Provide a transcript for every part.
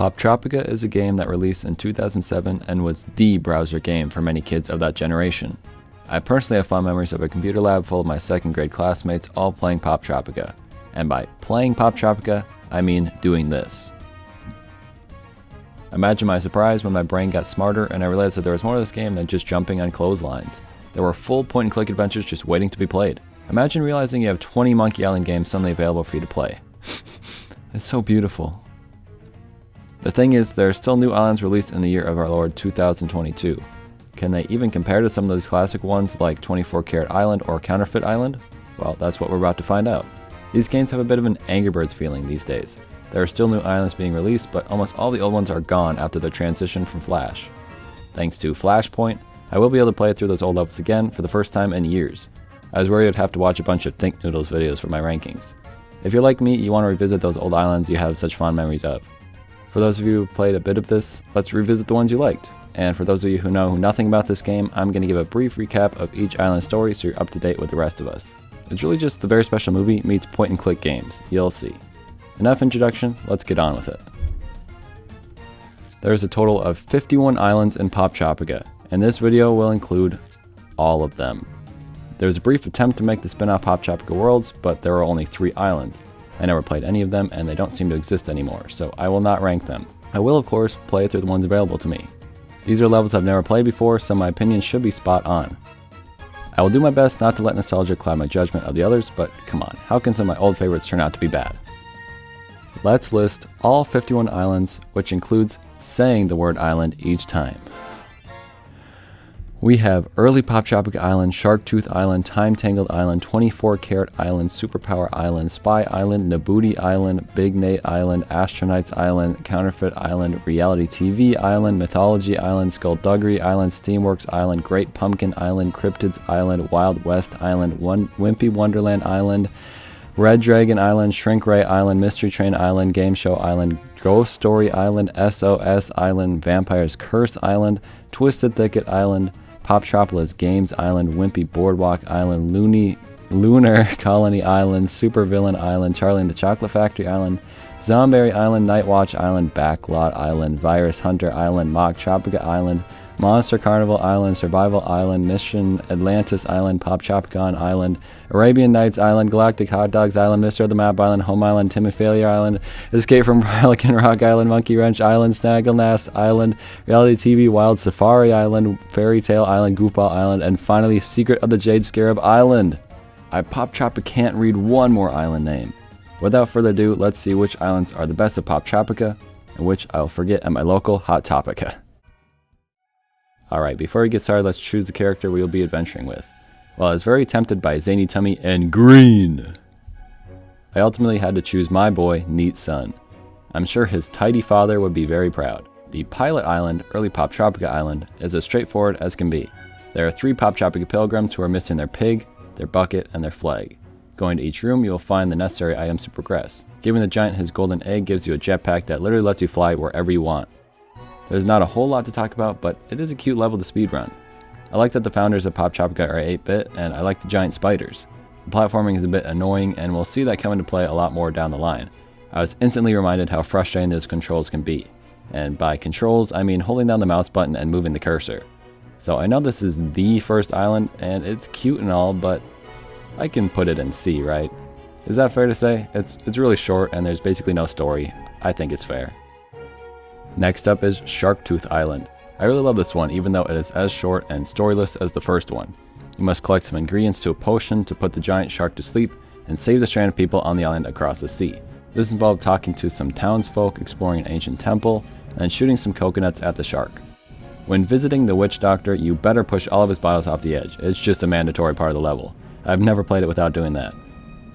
Poptropica is a game that released in 2007 and was the browser game for many kids of that generation. I personally have fond memories of a computer lab full of my second grade classmates all playing Poptropica. And by playing Poptropica, I mean doing this. Imagine my surprise when my brain got smarter and I realized that there was more to this game than just jumping on clotheslines. There were full point-and-click adventures just waiting to be played. Imagine realizing you have 20 Monkey Island games suddenly available for you to play. It's so beautiful. The thing is, there are still new islands released in the year of our Lord 2022. Can they even compare to some of those classic ones like 24 Carat Island or Counterfeit Island? Well, that's what we're about to find out. These games have a bit of an Angry Birds feeling these days. There are still new islands being released, but almost all the old ones are gone after the transition from Flash. Thanks to Flashpoint, I will be able to play through those old levels again for the first time in years. I was worried I'd have to watch a bunch of Think Noodles videos for my rankings. If you're like me, you want to revisit those old islands you have such fond memories of. For those of you who played a bit of this, let's revisit the ones you liked. And for those of you who know nothing about this game, I'm going to give a brief recap of each island story so you're up to date with the rest of us. It's really just the very special movie meets point-and-click games, you'll see. Enough introduction, let's get on with it. There's a total of 51 islands in Poptropica, and this video will include all of them. There was a brief attempt to make the spin-off Poptropica Worlds, but there are only 3 islands. I never played any of them, and they don't seem to exist anymore, so I will not rank them. I will, of course, play through the ones available to me. These are levels I've never played before, so my opinion should be spot on. I will do my best not to let nostalgia cloud my judgment of the others, but come on, how can some of my old favorites turn out to be bad? Let's list all 51 islands, which includes saying the word island each time. We have Early Poptropica Island, Sharktooth Island, Time Tangled Island, 24 Carat Island, Superpower Island, Spy Island, Nabooti Island, Big Nate Island, Astronauts Island, Counterfeit Island, Reality TV Island, Mythology Island, Skullduggery Island, Steamworks Island, Great Pumpkin Island, Cryptids Island, Wild West Island, Wimpy Wonderland Island, Red Dragon Island, Shrink Ray Island, Mystery Train Island, Game Show Island, Ghost Story Island, S.O.S Island, Vampire's Curse Island, Twisted Thicket Island, Poptropolis Games Island, Wimpy Boardwalk Island, Lunar Colony Island, Supervillain Island, Charlie and the Chocolate Factory Island, Zomberry Island, Nightwatch Island, Backlot Island, Virus Hunter Island, Mocktropica Island, Monster Carnival Island, Survival Island, Mission Atlantis Island, PoptropiCon Island, Arabian Nights Island, Galactic Hot Dogs Island, Mr. of the Map Island, Home Island, Timmy Failure Island, Escape from Pelican Rock Island, Monkey Wrench Island, Snagglemast Island, Reality TV Wild Safari Island, Fairy Tale Island, Goofball Island, and finally Secret of the Jade Scarab Island. I Poptropica can't read one more island name. Without further ado, let's see which islands are the best of Poptropica and which I'll forget at my local Hot Topica. Alright, before we get started, let's choose the character we will be adventuring with. Well, I was very tempted by Zany Tummy and Green. I ultimately had to choose my boy, Neat Son. I'm sure his tidy father would be very proud. The Pilot Island, Early Poptropica Island, is as straightforward as can be. There are 3 Poptropica pilgrims who are missing their pig, their bucket, and their flag. Going to each room, you will find the necessary items to progress. Giving the giant his golden egg gives you a jetpack that literally lets you fly wherever you want. There's not a whole lot to talk about, but it is a cute level to speedrun. I like that the founders of Poptropica are 8-bit, and I like the giant spiders. The platforming is a bit annoying, and we'll see that come into play a lot more down the line. I was instantly reminded how frustrating those controls can be. And by controls, I mean holding down the mouse button and moving the cursor. So I know this is the first island, and it's cute and all, but I can put it in C, right? Is that fair to say? It's really short, and there's basically no story. I think it's fair. Next up is Sharktooth Island. I really love this one, even though it is as short and storyless as the first one. You must collect some ingredients to a potion to put the giant shark to sleep and save the stranded people on the island across the sea. This involved talking to some townsfolk, exploring an ancient temple, and shooting some coconuts at the shark. When visiting the witch doctor, you better push all of his bottles off the edge. It's just a mandatory part of the level. I've never played it without doing that.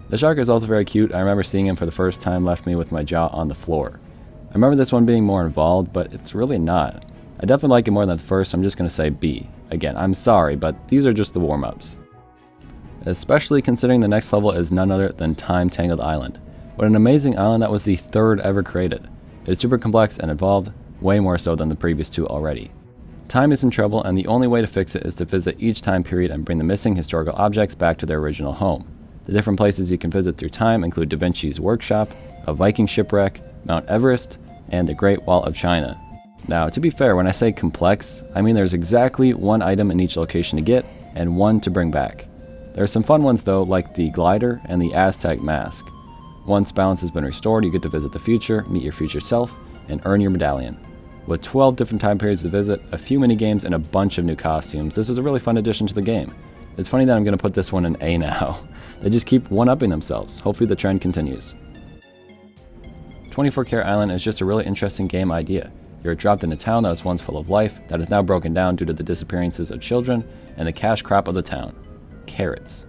The shark is also very cute. I remember seeing him for the first time left me with my jaw on the floor. I remember this one being more involved, but it's really not. I definitely like it more than the first, so I'm just going to say B. Again, I'm sorry, but these are just the warm-ups. Especially considering the next level is none other than Time Tangled Island. What an amazing island that was the 3rd ever created. It's super complex and involved, way more so than the previous 2 already. Time is in trouble, and the only way to fix it is to visit each time period and bring the missing historical objects back to their original home. The different places you can visit through time include Da Vinci's workshop, a Viking shipwreck, Mount Everest, and the Great Wall of China. Now, to be fair, when I say complex, I mean there's exactly one item in each location to get, and one to bring back. There are some fun ones though, like the glider and the Aztec mask. Once balance has been restored, you get to visit the future, meet your future self, and earn your medallion. With 12 different time periods to visit, a few mini-games, and a bunch of new costumes, this is a really fun addition to the game. It's funny that I'm going to put this one in A now. They just keep one-upping themselves. Hopefully the trend continues. 24 Carat Island is just a really interesting game idea. You're dropped in a town that was once full of life, that is now broken down due to the disappearances of children and the cash crop of the town. Carrots.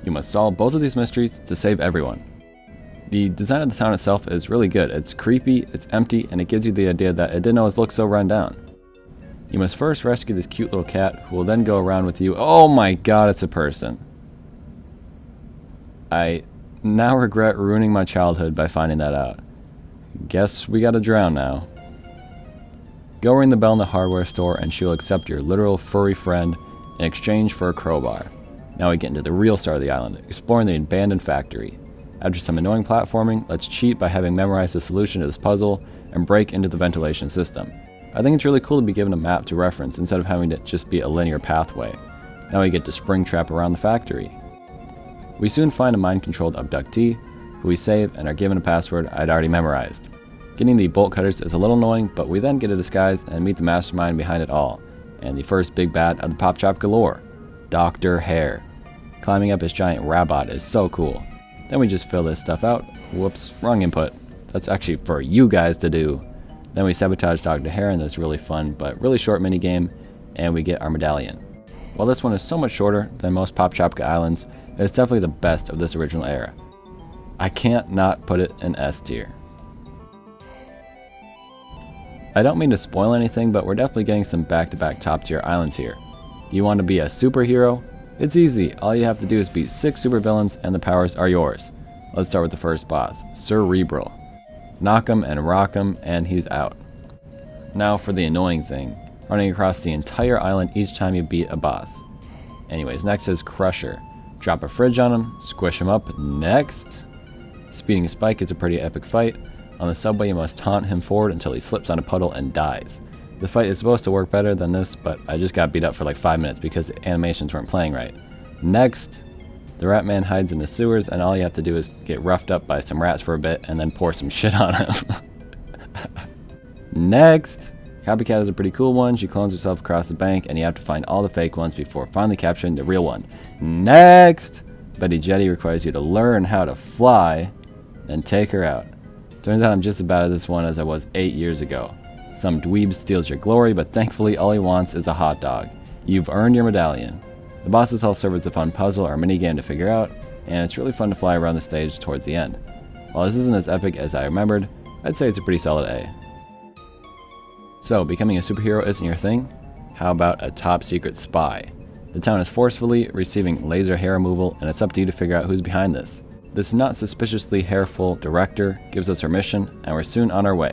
You must solve both of these mysteries to save everyone. The design of the town itself is really good. It's creepy, it's empty, and it gives you the idea that it didn't always look so run down. You must first rescue this cute little cat, who will then go around with you. Oh my god, it's a person. I now regret ruining my childhood by finding that out. Guess we gotta drown now. Go ring the bell in the hardware store and she'll accept your literal furry friend in exchange for a crowbar. Now we get into the real star of the island, exploring the abandoned factory. After some annoying platforming, let's cheat by having memorized the solution to this puzzle and break into the ventilation system. I think it's really cool to be given a map to reference instead of having to just be a linear pathway. Now we get to springtrap around the factory. We soon find a mind-controlled abductee, who we save and are given a password I'd already memorized. Getting the bolt cutters is a little annoying, but we then get a disguise and meet the mastermind behind it all, and the first big bad of the Poptropica galore, Dr. Hair. Climbing up his giant robot is so cool. Then we just fill this stuff out. Whoops, wrong input. That's actually for you guys to do. Then we sabotage Dr. Hair in this really fun but really short minigame, and we get our medallion. While this one is so much shorter than most Poptropica Islands, it is definitely the best of this original era. I can't not put it in S tier. I don't mean to spoil anything, but we're definitely getting some back-to-back top-tier islands here. You want to be a superhero? It's easy. All you have to do is beat 6 supervillains and the powers are yours. Let's start with the first boss, Cerebral. Knock him and rock him and he's out. Now for the annoying thing, running across the entire island each time you beat a boss. Anyways, next is Crusher. Drop a fridge on him, squish him up. Next! Speeding Spike is a pretty epic fight. On the subway you must taunt him forward until he slips on a puddle and dies. The fight is supposed to work better than this, but I just got beat up for like 5 minutes because the animations weren't playing right. Next! The rat man hides in the sewers and all you have to do is get roughed up by some rats for a bit and then pour some shit on him. Next! Copycat is a pretty cool one. She clones herself across the bank and you have to find all the fake ones before finally capturing the real one. Next! Betty Jetty requires you to learn how to fly, then take her out. Turns out I'm just as bad at this one as I was 8 years ago. Some dweeb steals your glory, but thankfully all he wants is a hot dog. You've earned your medallion. The bosses all serve as a fun puzzle or minigame to figure out, and it's really fun to fly around the stage towards the end. While this isn't as epic as I remembered, I'd say it's a pretty solid A. So, becoming a superhero isn't your thing? How about a top secret spy? The town is forcefully receiving laser hair removal, and it's up to you to figure out who's behind this. This not suspiciously hairful director gives us our mission, and we're soon on our way.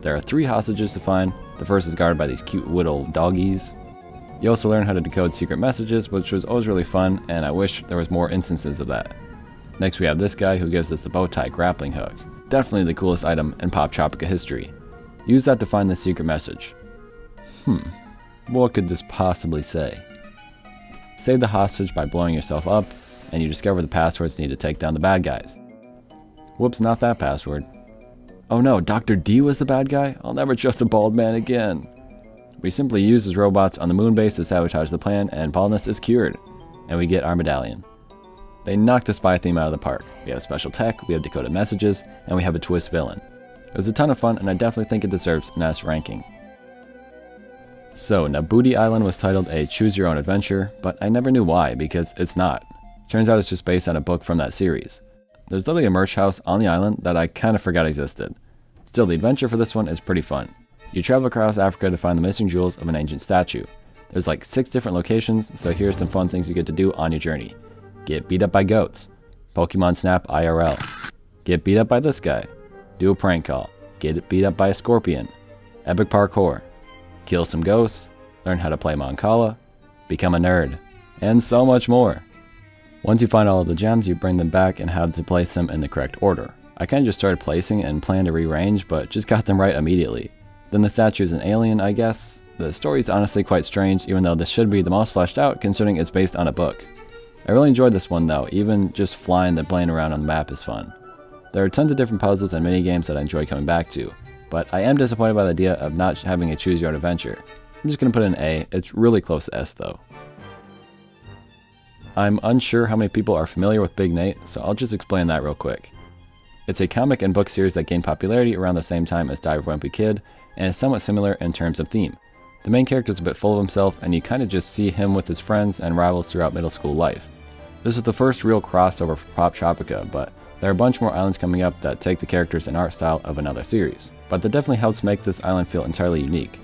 There are 3 hostages to find. The first is guarded by these cute little doggies. You also learn how to decode secret messages, which was always really fun, and I wish there was more instances of that. Next we have this guy who gives us the bow tie grappling hook. Definitely the coolest item in Poptropica history. Use that to find the secret message. What could this possibly say? Save the hostage by blowing yourself up, and you discover the passwords needed to take down the bad guys. Whoops, not that password. Oh no, Dr. D was the bad guy? I'll never trust a bald man again. We simply use his robots on the moon base to sabotage the plan, and baldness is cured. And we get our medallion. They knocked the spy theme out of the park. We have special tech, we have decoded messages, and we have a twist villain. It was a ton of fun, and I definitely think it deserves an S ranking. So, Nabooti Island was titled a choose-your-own-adventure, but I never knew why, because it's not. Turns out it's just based on a book from that series. There's literally a merch house on the island that I kind of forgot existed. Still, the adventure for this one is pretty fun. You travel across Africa to find the missing jewels of an ancient statue. There's like 6 different locations, so here's some fun things you get to do on your journey. Get beat up by goats. Pokemon Snap IRL. Get beat up by this guy. Do a prank call. Get beat up by a scorpion. Epic parkour. Kill some ghosts. Learn how to play Moncala. Become a nerd. And so much more. Once you find all of the gems, you bring them back and have to place them in the correct order. I kinda just started placing and planned to rearrange, but just got them right immediately. Then the statue is an alien, I guess. The story is honestly quite strange, even though this should be the most fleshed out considering it's based on a book. I really enjoyed this one though, even just flying the plane around on the map is fun. There are tons of different puzzles and mini games that I enjoy coming back to, but I am disappointed by the idea of not having a choose your own adventure. I'm just going to put an A, it's really close to S though. I'm unsure how many people are familiar with Big Nate, so I'll just explain that real quick. It's a comic and book series that gained popularity around the same time as Diary of a Wimpy Kid, and is somewhat similar in terms of theme. The main character is a bit full of himself, and you kind of just see him with his friends and rivals throughout middle school life. This is the first real crossover for Poptropica, but there are a bunch more islands coming up that take the characters and art style of another series. But that definitely helps make this island feel entirely unique.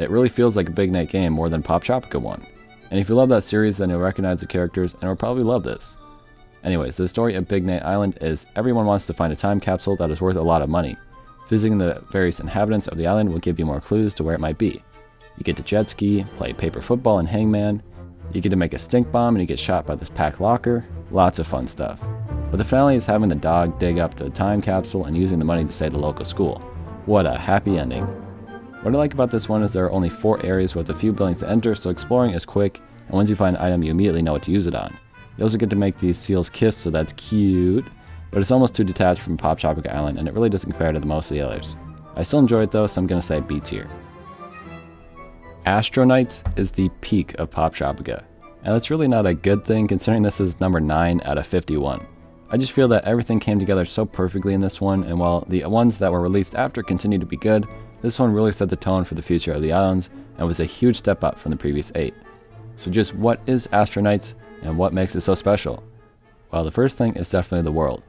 It really feels like a Big Nate game more than Poptropica one. And if you love that series, then you'll recognize the characters and will probably love this. Anyways, the story of Big Nate Island is everyone wants to find a time capsule that is worth a lot of money. Visiting the various inhabitants of the island will give you more clues to where it might be. You get to jet ski, play paper football and hangman, you get to make a stink bomb and you get shot by this packed locker, lots of fun stuff. But the finale is having the dog dig up the time capsule and using the money to save the local school. What a happy ending. What I like about this one is there are only 4 areas with a few buildings to enter, so exploring is quick, and once you find an item you immediately know what to use it on. You also get to make these seals kiss, so that's cute, but it's almost too detached from Poptropica Island and it really doesn't compare to the most of the others. I still enjoy it though, so I'm going to say B tier. Astro Nights is the peak of Poptropica, and that's really not a good thing considering this is number 9 out of 51. I just feel that everything came together so perfectly in this one, and while the ones that were released after continued to be good, this one really set the tone for the future of the islands and was a huge step up from the previous 8. So just what is Astro Nights and what makes it so special? Well, the first thing is definitely the world.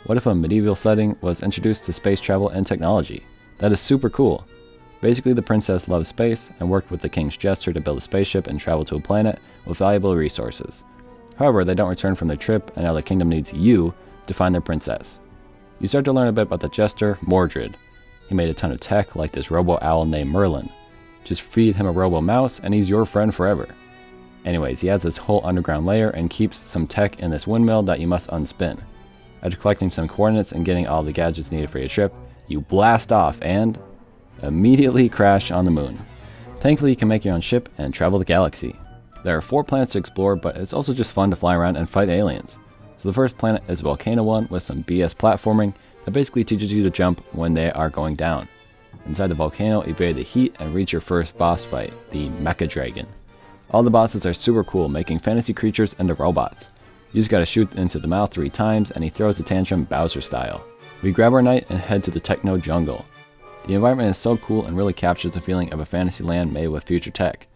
What if a medieval setting was introduced to space travel and technology? That is super cool. Basically, the princess loves space and worked with the king's jester to build a spaceship and travel to a planet with valuable resources. However, they don't return from their trip, and now the kingdom needs you to find their princess. You start to learn a bit about the jester, Mordred. He made a ton of tech, like this robo-owl named Merlin. Just feed him a robo-mouse, and he's your friend forever. Anyways, he has this whole underground layer and keeps some tech in this windmill that you must unspin. After collecting some coordinates and getting all the gadgets needed for your trip, you blast off and immediately crash on the moon. Thankfully, you can make your own ship and travel the galaxy. There are 4 planets to explore, but it's also just fun to fly around and fight aliens. So the first planet is Volcano one with some BS platforming that basically teaches you to jump when they are going down. Inside the volcano, you bury the heat and reach your first boss fight, the Mecha Dragon. All the bosses are super cool, making fantasy creatures into robots. You just gotta shoot into the mouth 3 times and he throws a tantrum Bowser style. We grab our knight and head to the techno jungle. The environment is so cool and really captures the feeling of a fantasy land made with future tech.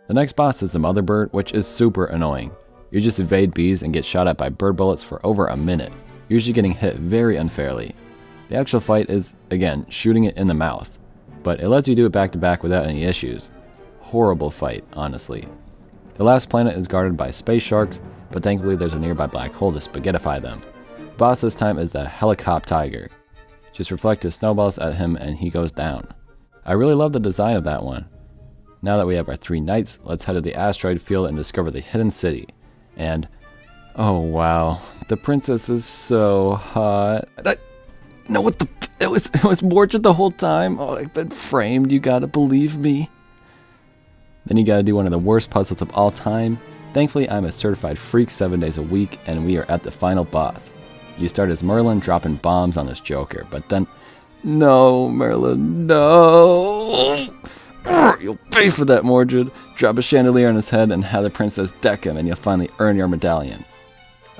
The next boss is the Mother Bird, which is super annoying. You just evade bees and get shot at by bird bullets for over a minute, usually getting hit very unfairly. The actual fight is, again, shooting it in the mouth, but it lets you do it back to back without any issues. Horrible fight, honestly. The last planet is guarded by space sharks, but thankfully there's a nearby black hole to spaghettify them. The boss this time is the Helicopter Tiger. Just reflect his snowballs at him and he goes down. I really love the design of that one. Now that we have our 3 knights, let's head to the asteroid field and discover the hidden city. And, oh wow, the princess is so hot. No, what the, it was Mordred the whole time. Oh, I've been framed, you gotta believe me. Then you gotta do one of the worst puzzles of all time. Thankfully, I'm a certified freak 7 days a week, and we are at the final boss. You start as Merlin, dropping bombs on this joker, but then, no, Merlin, no! You'll pay for that, Mordred. Drop a chandelier on his head and have the princess deck him, and you'll finally earn your medallion.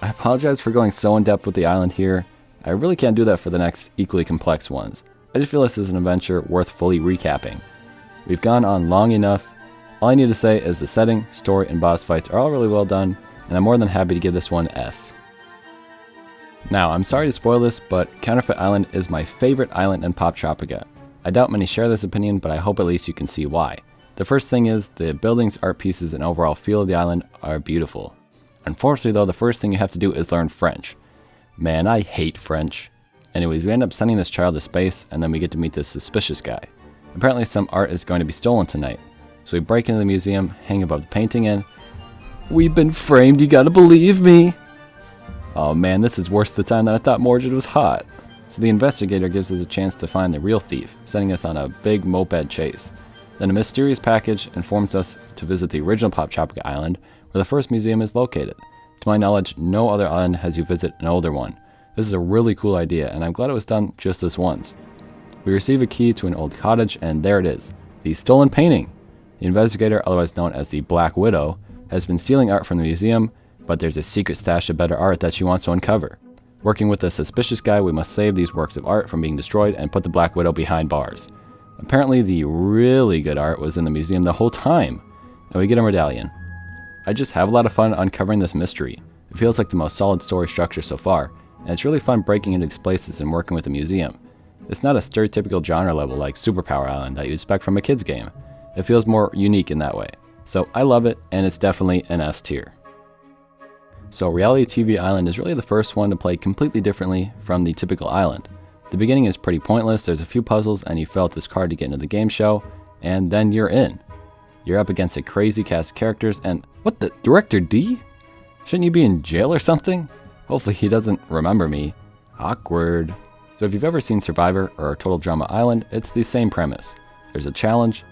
I apologize for going so in-depth with the island here. I really can't do that for the next equally complex ones. I just feel this is an adventure worth fully recapping. We've gone on long enough. All I need to say is the setting, story, and boss fights are all really well done, and I'm more than happy to give this one S. Now, I'm sorry to spoil this, but Counterfeit Island is my favorite island in Poptropica. I doubt many share this opinion, but I hope at least you can see why. The first thing is, the buildings, art pieces, and overall feel of the island are beautiful. Unfortunately though, the first thing you have to do is learn French. Man, I hate French. Anyways, we end up sending this child to space, and then we get to meet this suspicious guy. Apparently some art is going to be stolen tonight. So we break into the museum, hang above the painting, and we've been framed, you gotta believe me! Oh man, this is worse the time than I thought Mordred was hot. So the investigator gives us a chance to find the real thief, sending us on a big moped chase. Then a mysterious package informs us to visit the original Poptropica Island, where the first museum is located. To my knowledge, no other island has you visit an older one. This is a really cool idea, and I'm glad it was done just this once. We receive a key to an old cottage, and there it is, the stolen painting. The investigator, otherwise known as the Black Widow, has been stealing art from the museum, but there's a secret stash of better art that she wants to uncover. Working with the suspicious guy, we must save these works of art from being destroyed and put the Black Widow behind bars. Apparently the really good art was in the museum the whole time, and we get a medallion. I just have a lot of fun uncovering this mystery. It feels like the most solid story structure so far, and it's really fun breaking into these places and working with the museum. It's not a stereotypical genre level like Superpower Island that you'd expect from a kid's game. It feels more unique in that way. So I love it, and it's definitely an S tier. So Reality TV Island is really the first one to play completely differently from the typical island. The beginning is pretty pointless, there's a few puzzles and you fill out this card to get into the game show, and then you're in. You're up against a crazy cast of characters and what the, Director D? Shouldn't you be in jail or something? Hopefully he doesn't remember me. Awkward. So if you've ever seen Survivor or Total Drama Island, it's the same premise. There's a challenge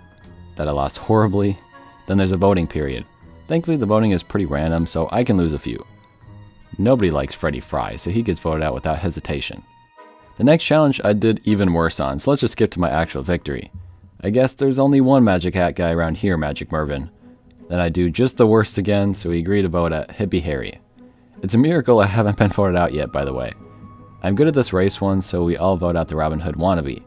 that I lost horribly, then there's a voting period. Thankfully the voting is pretty random, so I can lose a few. Nobody likes Freddy Fry, so he gets voted out without hesitation. The next challenge I did even worse on, so let's just skip to my actual victory. I guess there's only one Magic Hat guy around here, Magic Mervin. Then I do just the worst again, so we agree to vote at Hippie Harry. It's a miracle I haven't been voted out yet, by the way. I'm good at this race one, so we all vote out the Robin Hood wannabe.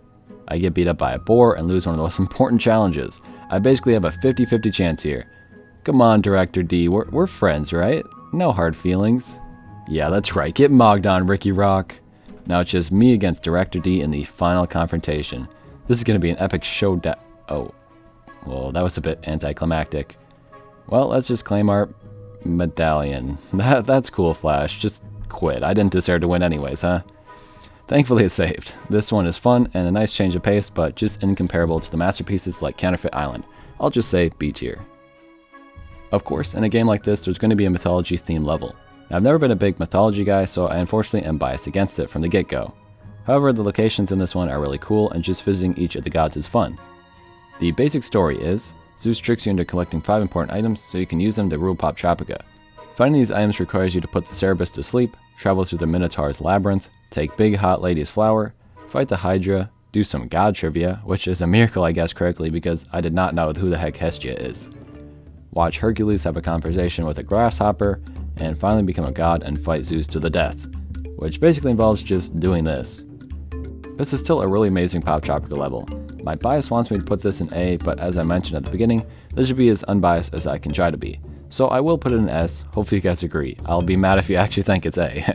I get beat up by a boar and lose one of the most important challenges. I basically have a 50-50 chance here. Come on, Director D, we're friends, right? No hard feelings. Yeah, that's right, get mogged on, Ricky Rock. Now it's just me against Director D in the final confrontation. This is going to be an epic showdown. Oh, well, that was a bit anticlimactic. Well, let's just claim our medallion. That's cool, Flash. Just quit. I didn't deserve to win anyways, huh? Thankfully it's saved. This one is fun and a nice change of pace, but just incomparable to the masterpieces like Counterfeit Island. I'll just say B tier. Of course, in a game like this, there's going to be a mythology theme level. Now, I've never been a big mythology guy, so I unfortunately am biased against it from the get-go. However, the locations in this one are really cool, and just visiting each of the gods is fun. The basic story is, Zeus tricks you into collecting 5 important items so you can use them to rule Poptropica. Finding these items requires you to put the Cerberus to sleep, travel through the Minotaur's labyrinth, take Big Hot Lady's flower, fight the Hydra, do some god trivia, which is a miracle I guessed correctly because I did not know who the heck Hestia is. Watch Hercules have a conversation with a grasshopper, and finally become a god and fight Zeus to the death, which basically involves just doing this. This is still a really amazing Poptropica level. My bias wants me to put this in A, but as I mentioned at the beginning, this should be as unbiased as I can try to be. So I will put it in S, hopefully you guys agree. I'll be mad if you actually think it's A.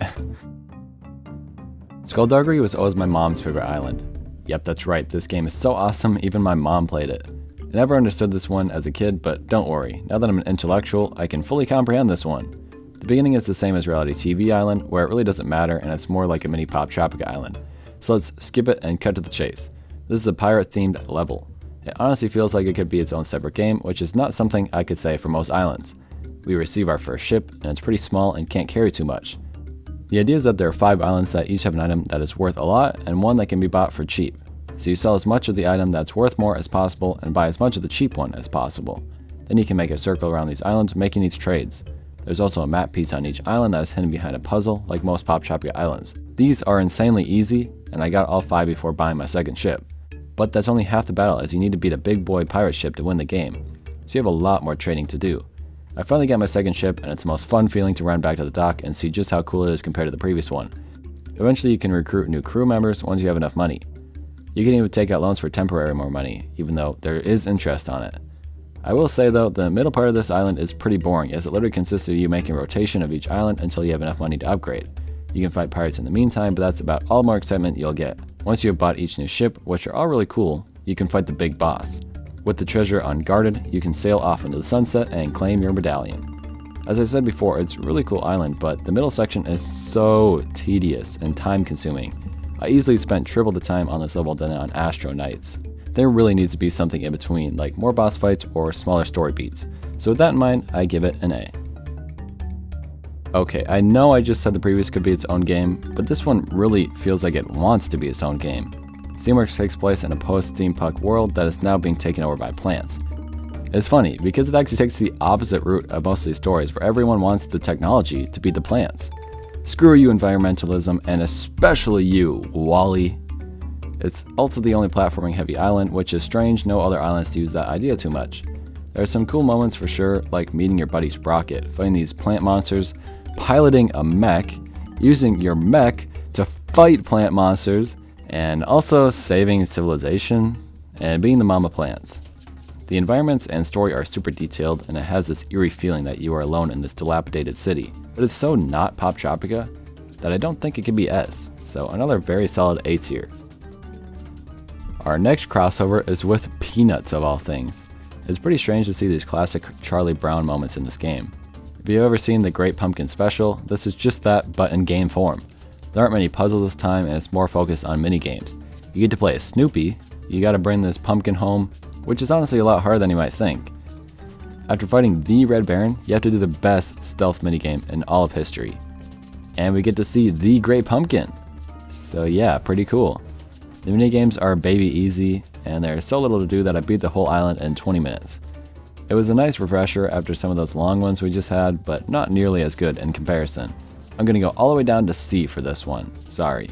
Skullduggery was always my mom's favorite island. Yep, that's right, this game is so awesome, even my mom played it. I never understood this one as a kid, but don't worry, now that I'm an intellectual, I can fully comprehend this one. The beginning is the same as Reality TV Island, where it really doesn't matter and it's more like a mini Poptropica Island. So let's skip it and cut to the chase. This is a pirate-themed level. It honestly feels like it could be its own separate game, which is not something I could say for most islands. We receive our first ship, and it's pretty small and can't carry too much. The idea is that there are 5 islands that each have an item that is worth a lot, and one that can be bought for cheap. So you sell as much of the item that's worth more as possible, and buy as much of the cheap one as possible. Then you can make a circle around these islands, making these trades. There's also a map piece on each island that is hidden behind a puzzle, like most Poptropica Islands. These are insanely easy, and I got all 5 before buying my second ship. But that's only half the battle, as you need to beat a big boy pirate ship to win the game. So you have a lot more trading to do. I finally got my second ship, and it's the most fun feeling to run back to the dock and see just how cool it is compared to the previous one. Eventually you can recruit new crew members once you have enough money. You can even take out loans for temporary more money, even though there is interest on it. I will say though, the middle part of this island is pretty boring, as it literally consists of you making a rotation of each island until you have enough money to upgrade. You can fight pirates in the meantime, but that's about all more excitement you'll get. Once you have bought each new ship, which are all really cool, you can fight the big boss. With the treasure unguarded, you can sail off into the sunset and claim your medallion. As I said before, it's a really cool island, but the middle section is so tedious and time consuming. I easily spent triple the time on this level than on Astro nights. There really needs to be something in between, like more boss fights or smaller story beats. So with that in mind, I give it an A. Okay, I know I just said the previous could be its own game, but this one really feels like it wants to be its own game. Steamworks takes place in a post-steampunk world that is now being taken over by plants. It's funny, because it actually takes the opposite route of most of these stories, where everyone wants the technology to beat the plants. Screw you, environmentalism, and especially you, Wally. It's also the only platforming heavy island, which is strange no other islands use that idea too much. There are some cool moments for sure, like meeting your buddy Sprocket, fighting these plant monsters, piloting a mech, using your mech to fight plant monsters, and also saving civilization, and being the mama plants. The environments and story are super detailed, and it has this eerie feeling that you are alone in this dilapidated city. But it's so not Poptropica that I don't think it can be S, so another very solid A tier. Our next crossover is with Peanuts of all things. It's pretty strange to see these classic Charlie Brown moments in this game. If you've ever seen the Great Pumpkin Special, this is just that, but in game form. There aren't many puzzles this time, and it's more focused on mini-games. You get to play as Snoopy, you gotta bring this pumpkin home, which is honestly a lot harder than you might think. After fighting the Red Baron, you have to do the best stealth minigame in all of history. And we get to see the Great Pumpkin! So yeah, pretty cool. The minigames are baby easy, and there's so little to do that I beat the whole island in 20 minutes. It was a nice refresher after some of those long ones we just had, but not nearly as good in comparison. I'm gonna go all the way down to C for this one, sorry.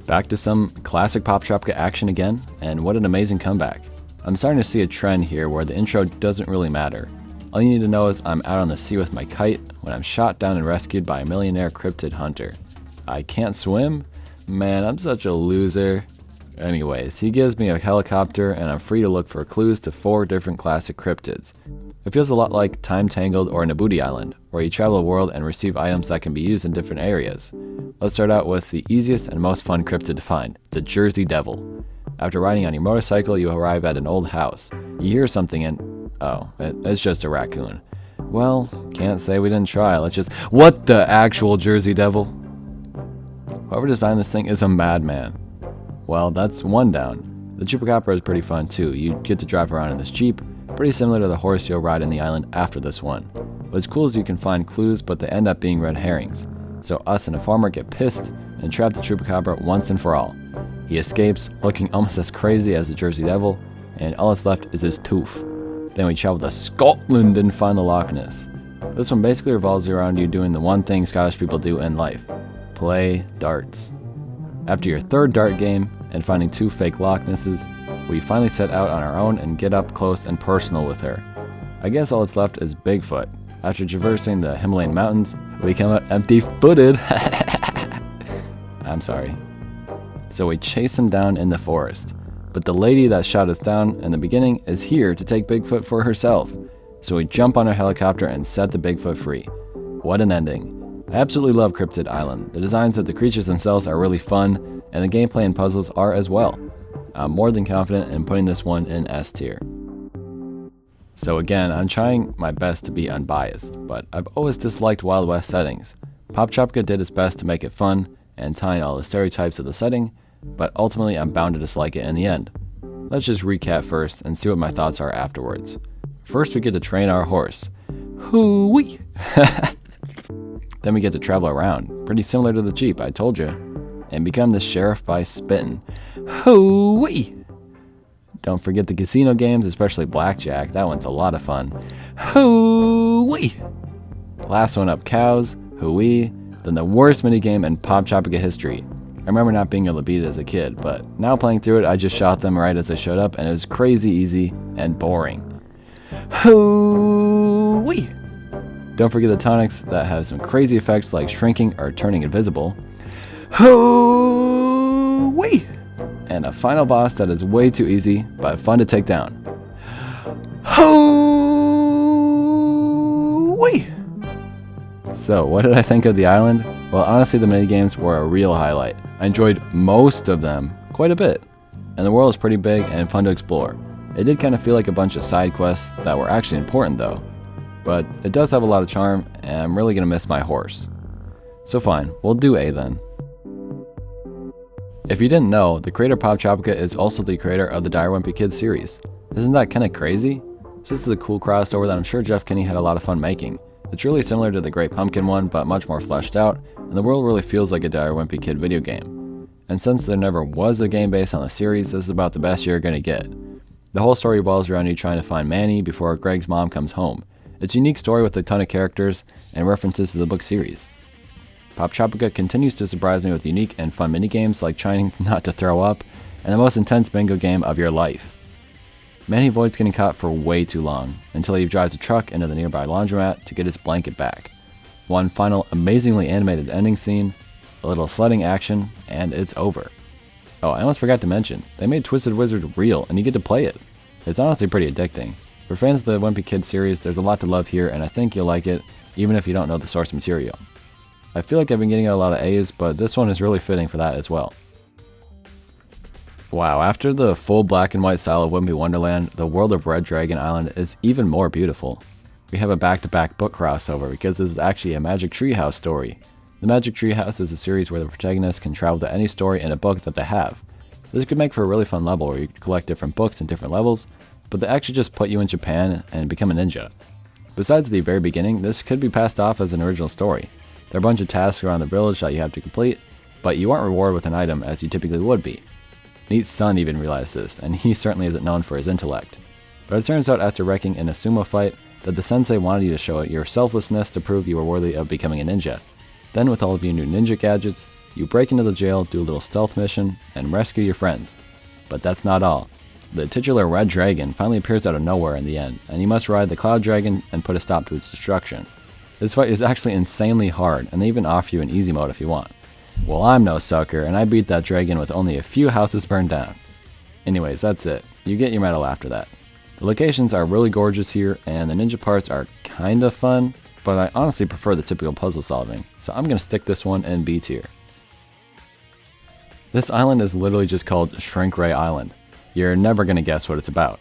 Back to some classic Poptropica action again, and what an amazing comeback. I'm starting to see a trend here where the intro doesn't really matter. All you need to know is I'm out on the sea with my kite when I'm shot down and rescued by a millionaire cryptid hunter. I can't swim? Man, I'm such a loser. Anyways, he gives me a helicopter and I'm free to look for clues to 4 different classic cryptids. It feels a lot like Tangled or Nabooti Island, where you travel a world and receive items that can be used in different areas. Let's start out with the easiest and most fun cryptid to find, the Jersey Devil. After riding on your motorcycle, you arrive at an old house. You hear something and oh, it's just a raccoon. Well, can't say we didn't try, let's just— what the actual Jersey Devil? Whoever designed this thing is a madman. Well, that's one down. The Chupacabra is pretty fun too. You get to drive around in this Jeep, pretty similar to the horse you'll ride in the island after this one. What's cool is you can find clues, but they end up being red herrings. So us and a farmer get pissed and trap the Chupacabra once and for all. He escapes, looking almost as crazy as the Jersey Devil, and all that's left is his tooth. Then we travel to Scotland and find the Loch Ness. This one basically revolves around you doing the one thing Scottish people do in life: play darts. After your 3rd dart game and finding 2 fake Loch Nesses, we finally set out on our own and get up close and personal with her. I guess all that's left is Bigfoot. After traversing the Himalayan mountains, we come out empty-footed. I'm sorry. So we chase him down in the forest. But the lady that shot us down in the beginning is here to take Bigfoot for herself. So we jump on our helicopter and set the Bigfoot free. What an ending. I absolutely love Cryptid Island. The designs of the creatures themselves are really fun, and the gameplay and puzzles are as well. I'm more than confident in putting this one in S tier. So again, I'm trying my best to be unbiased, but I've always disliked Wild West settings. Poptropica did its best to make it fun and tie in all the stereotypes of the setting, but ultimately I'm bound to dislike it in the end. Let's just recap first and see what my thoughts are afterwards. First, we get to train our horse. Hoo-wee! Then we get to travel around, pretty similar to the Jeep, I told you, and become the sheriff by spittin'. Hoo-wee! Don't forget the casino games, especially blackjack, that one's a lot of fun. Hoo-wee! Last one up, cows, hoo-wee, then the worst minigame in Poptropica history. I remember not being able to beat it as a kid, but now playing through it, I just shot them right as they showed up, and it was crazy easy and boring. Hoo-wee! Don't forget the tonics that have some crazy effects like shrinking or turning invisible. Hoo-wee! And a final boss that is way too easy, but fun to take down. Hoo-wee! So, what did I think of the island? Well, honestly, the minigames were a real highlight. I enjoyed most of them quite a bit, and the world is pretty big and fun to explore. It did kind of feel like a bunch of side quests that were actually important though. But it does have a lot of charm, and I'm really gonna miss my horse. So fine, we'll do A then. If you didn't know, the creator Poptropica is also the creator of the Dire Wimpy Kids series. Isn't that kinda crazy? This is a cool crossover that I'm sure Jeff Kinney had a lot of fun making. It's really similar to the Great Pumpkin one, but much more fleshed out, and the world really feels like a Dire Wimpy Kid video game. And since there never was a game based on the series, this is about the best you're gonna get. The whole story revolves around you trying to find Manny before Greg's mom comes home. It's a unique story with a ton of characters and references to the book series. Poptropica continues to surprise me with unique and fun minigames like trying not to throw up, and the most intense bingo game of your life. Manny avoids getting caught for way too long, until he drives a truck into the nearby laundromat to get his blanket back. One final amazingly animated ending scene, a little sledding action, and it's over. Oh, I almost forgot to mention, they made Twisted Wizard real and you get to play it. It's honestly pretty addicting. For fans of the Wimpy Kid series, there's a lot to love here and I think you'll like it, even if you don't know the source material. I feel like I've been getting a lot of A's, but this one is really fitting for that as well. Wow, after the full black and white style of Wimpy Wonderland, the world of Red Dragon Island is even more beautiful. We have a back-to-back book crossover because this is actually a Magic Treehouse story. The Magic Treehouse is a series where the protagonist can travel to any story in a book that they have. This could make for a really fun level where you collect different books in different levels, but they actually just put you in Japan and become a ninja. Besides the very beginning, this could be passed off as an original story. There are a bunch of tasks around the village that you have to complete, but you aren't rewarded with an item as you typically would be. Neat's son even realized this, and he certainly isn't known for his intellect. But it turns out after wrecking in a sumo fight that the sensei wanted you to show your selflessness to prove you were worthy of becoming a ninja. Then with all of your new ninja gadgets, you break into the jail, do a little stealth mission, and rescue your friends. But that's not all. The titular Red Dragon finally appears out of nowhere in the end, and you must ride the Cloud Dragon and put a stop to its destruction. This fight is actually insanely hard, and they even offer you an easy mode if you want. Well, I'm no sucker, and I beat that dragon with only a few houses burned down. Anyways, that's it. You get your medal after that. The locations are really gorgeous here, and the ninja parts are kinda fun, but I honestly prefer the typical puzzle solving, so I'm gonna stick this one in B tier. This island is literally just called Shrink Ray Island. You're never gonna guess what it's about.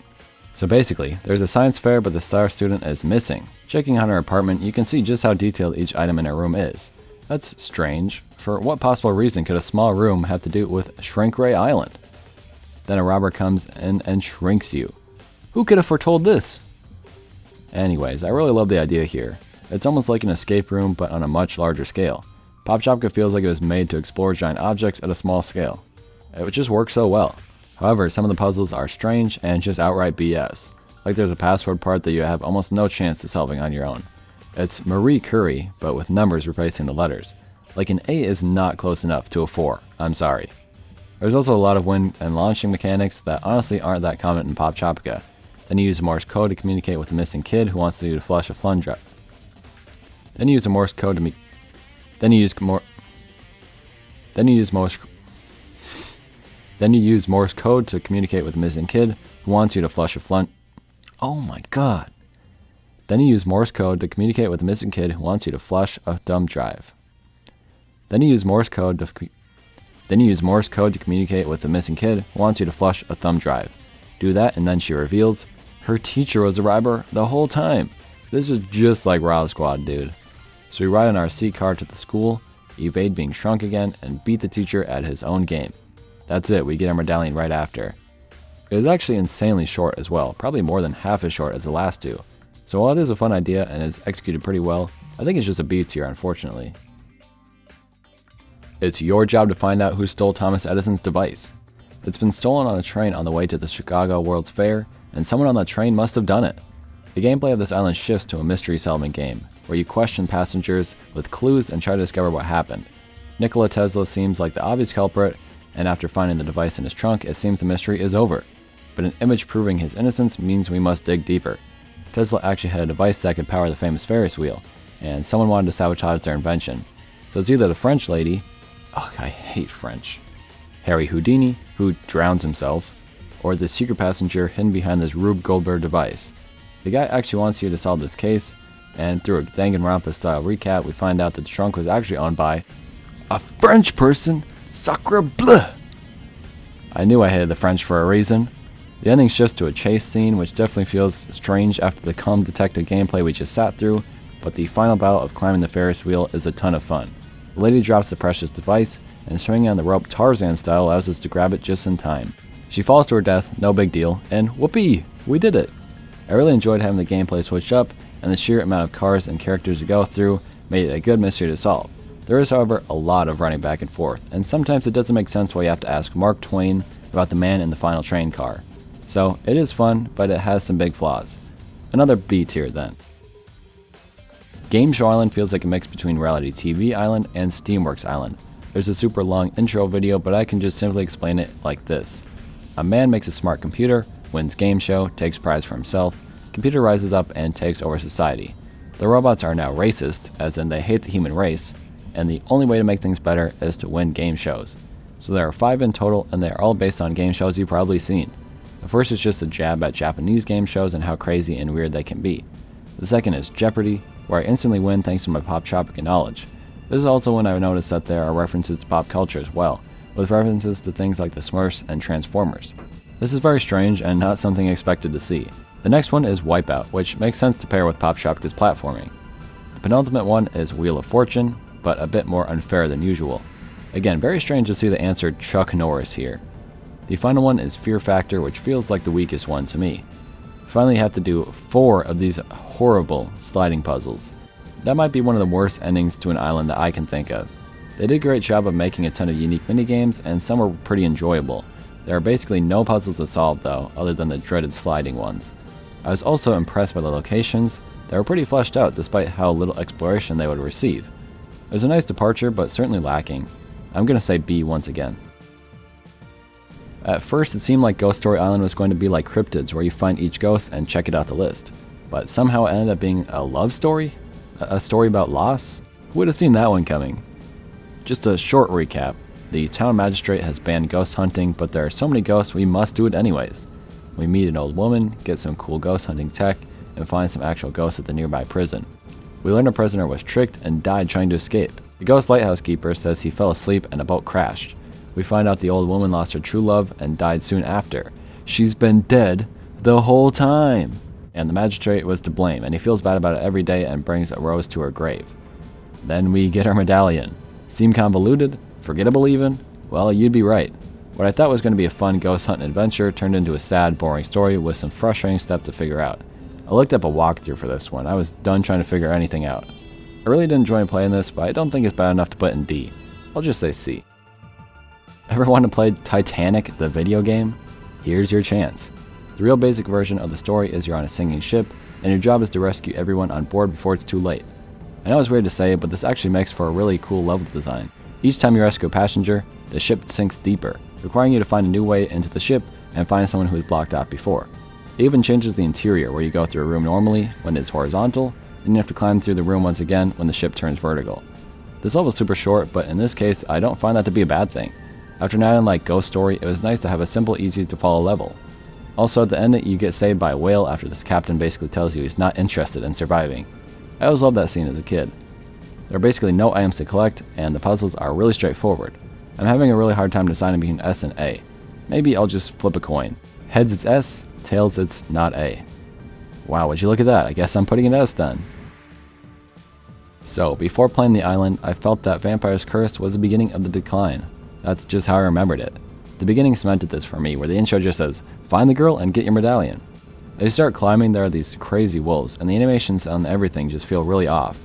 So basically, there's a science fair but the star student is missing. Checking out her apartment, you can see just how detailed each item in her room is. That's strange. For what possible reason could a small room have to do with Shrink Ray Island? Then a robber comes in and shrinks you. Who could have foretold this? Anyways, I really love the idea here. It's almost like an escape room but on a much larger scale. Poptropica feels like it was made to explore giant objects at a small scale. It just works so well. However, some of the puzzles are strange and just outright BS. Like there's a password part that you have almost no chance of solving on your own. It's Marie Curie, but with numbers replacing the letters. Like an A is not close enough to a 4, I'm sorry. There's also a lot of wind and launching mechanics that honestly aren't that common in Poptropica. Then you use Morse code to communicate with the missing kid who wants you to flush a fun drive. Then you use Morse code to Then you use Morse code to communicate with the missing kid who wants you to flush a flun. Oh my god. Then you use Morse code to communicate with the missing kid who wants you to flush a thumb drive. Then you use Morse code to communicate with the missing kid who wants you to flush a thumb drive. Do that and then she reveals her teacher was a robber the whole time. This is just like Raw Squad, dude. So we ride in our C car to the school, evade being shrunk again, and beat the teacher at his own game. That's it, we get our medallion right after. It is actually insanely short as well, probably more than half as short as the last two. So while it is a fun idea and is executed pretty well, I think it's just a B tier unfortunately. It's your job to find out who stole Thomas Edison's device. It's been stolen on a train on the way to the Chicago World's Fair, and someone on that train must have done it. The gameplay of this island shifts to a mystery solving game, where you question passengers with clues and try to discover what happened. Nikola Tesla seems like the obvious culprit, and after finding the device in his trunk, it seems the mystery is over. But an image proving his innocence means we must dig deeper. Tesla actually had a device that could power the famous Ferris wheel, and someone wanted to sabotage their invention. So it's either the French lady, ugh, I hate French, Harry Houdini, who drowns himself, or the secret passenger hidden behind this Rube Goldberg device. The guy actually wants you to solve this case, and through a Danganronpa style recap, we find out that the trunk was actually owned by a French person. Sacre bleu! I knew I hated the French for a reason. The ending shifts to a chase scene, which definitely feels strange after the calm detective gameplay we just sat through, but the final battle of climbing the Ferris wheel is a ton of fun. The lady drops the precious device, and swinging on the rope Tarzan style allows us to grab it just in time. She falls to her death, no big deal, and whoopee! We did it! I really enjoyed having the gameplay switched up, and the sheer amount of cars and characters to go through made it a good mystery to solve. There is, however, a lot of running back and forth, and sometimes it doesn't make sense why you have to ask Mark Twain about the man in the final train car. So, it is fun, but it has some big flaws. Another B tier then. Game Show Island feels like a mix between Reality TV Island and Steamworks Island. There's a super long intro video, but I can just simply explain it like this. A man makes a smart computer, wins game show, takes prize for himself, computer rises up and takes over society. The robots are now racist, as in they hate the human race, and the only way to make things better is to win game shows. So there are 5 in total, and they are all based on game shows you've probably seen. The first is just a jab at Japanese game shows and how crazy and weird they can be. The second is Jeopardy, where I instantly win thanks to my Poptropica knowledge. This is also when I noticed that there are references to pop culture as well, with references to things like the Smurfs and Transformers. This is very strange and not something I expected to see. The next one is Wipeout, which makes sense to pair with Poptropica's platforming. The penultimate one is Wheel of Fortune, but a bit more unfair than usual. Again, very strange to see the answer Chuck Norris here. The final one is Fear Factor, which feels like the weakest one to me. Finally, you have to do 4 of these horrible sliding puzzles. That might be one of the worst endings to an island that I can think of. They did a great job of making a ton of unique minigames, and some were pretty enjoyable. There are basically no puzzles to solve though, other than the dreaded sliding ones. I was also impressed by the locations. They were pretty fleshed out despite how little exploration they would receive. It was a nice departure, but certainly lacking. I'm gonna say B once again. At first, it seemed like Ghost Story Island was going to be like Cryptids, where you find each ghost and check it off the list. But somehow it ended up being a love story? A story about loss? Who would have seen that one coming? Just a short recap. The town magistrate has banned ghost hunting, but there are so many ghosts we must do it anyways. We meet an old woman, get some cool ghost hunting tech, and find some actual ghosts at the nearby prison. We learn a prisoner was tricked and died trying to escape. The ghost lighthouse keeper says he fell asleep and a boat crashed. We find out the old woman lost her true love and died soon after. She's been dead the whole time! And the magistrate was to blame, and he feels bad about it every day and brings a rose to her grave. Then we get our medallion. Seem convoluted? Forgettable even? Well, you'd be right. What I thought was going to be a fun ghost hunt adventure turned into a sad, boring story with some frustrating stuff to figure out. I looked up a walkthrough for this one. I was done trying to figure anything out. I really did enjoy playing this, but I don't think it's bad enough to put in D. I'll just say C. Ever want to play Titanic, the video game? Here's your chance. The real basic version of the story is you're on a sinking ship, and your job is to rescue everyone on board before it's too late. I know it's weird to say, but this actually makes for a really cool level design. Each time you rescue a passenger, the ship sinks deeper, requiring you to find a new way into the ship and find someone who was blocked out before. It even changes the interior, where you go through a room normally when it's horizontal, and you have to climb through the room once again when the ship turns vertical. This level is super short, but in this case, I don't find that to be a bad thing. After an island like Ghost Story, it was nice to have a simple, easy to follow level. Also, at the end, you get saved by a whale after this captain basically tells you he's not interested in surviving. I always loved that scene as a kid. There are basically no items to collect, and the puzzles are really straightforward. I'm having a really hard time deciding between S and A. Maybe I'll just flip a coin. Heads it's S, tails it's not A. Wow, would you look at that? I guess I'm putting an S then. So, before playing the island, I felt that Vampire's Curse was the beginning of the decline. That's just how I remembered it. The beginning cemented this for me, where the intro just says, find the girl and get your medallion. As you start climbing, there are these crazy wolves, and the animations on everything just feel really off.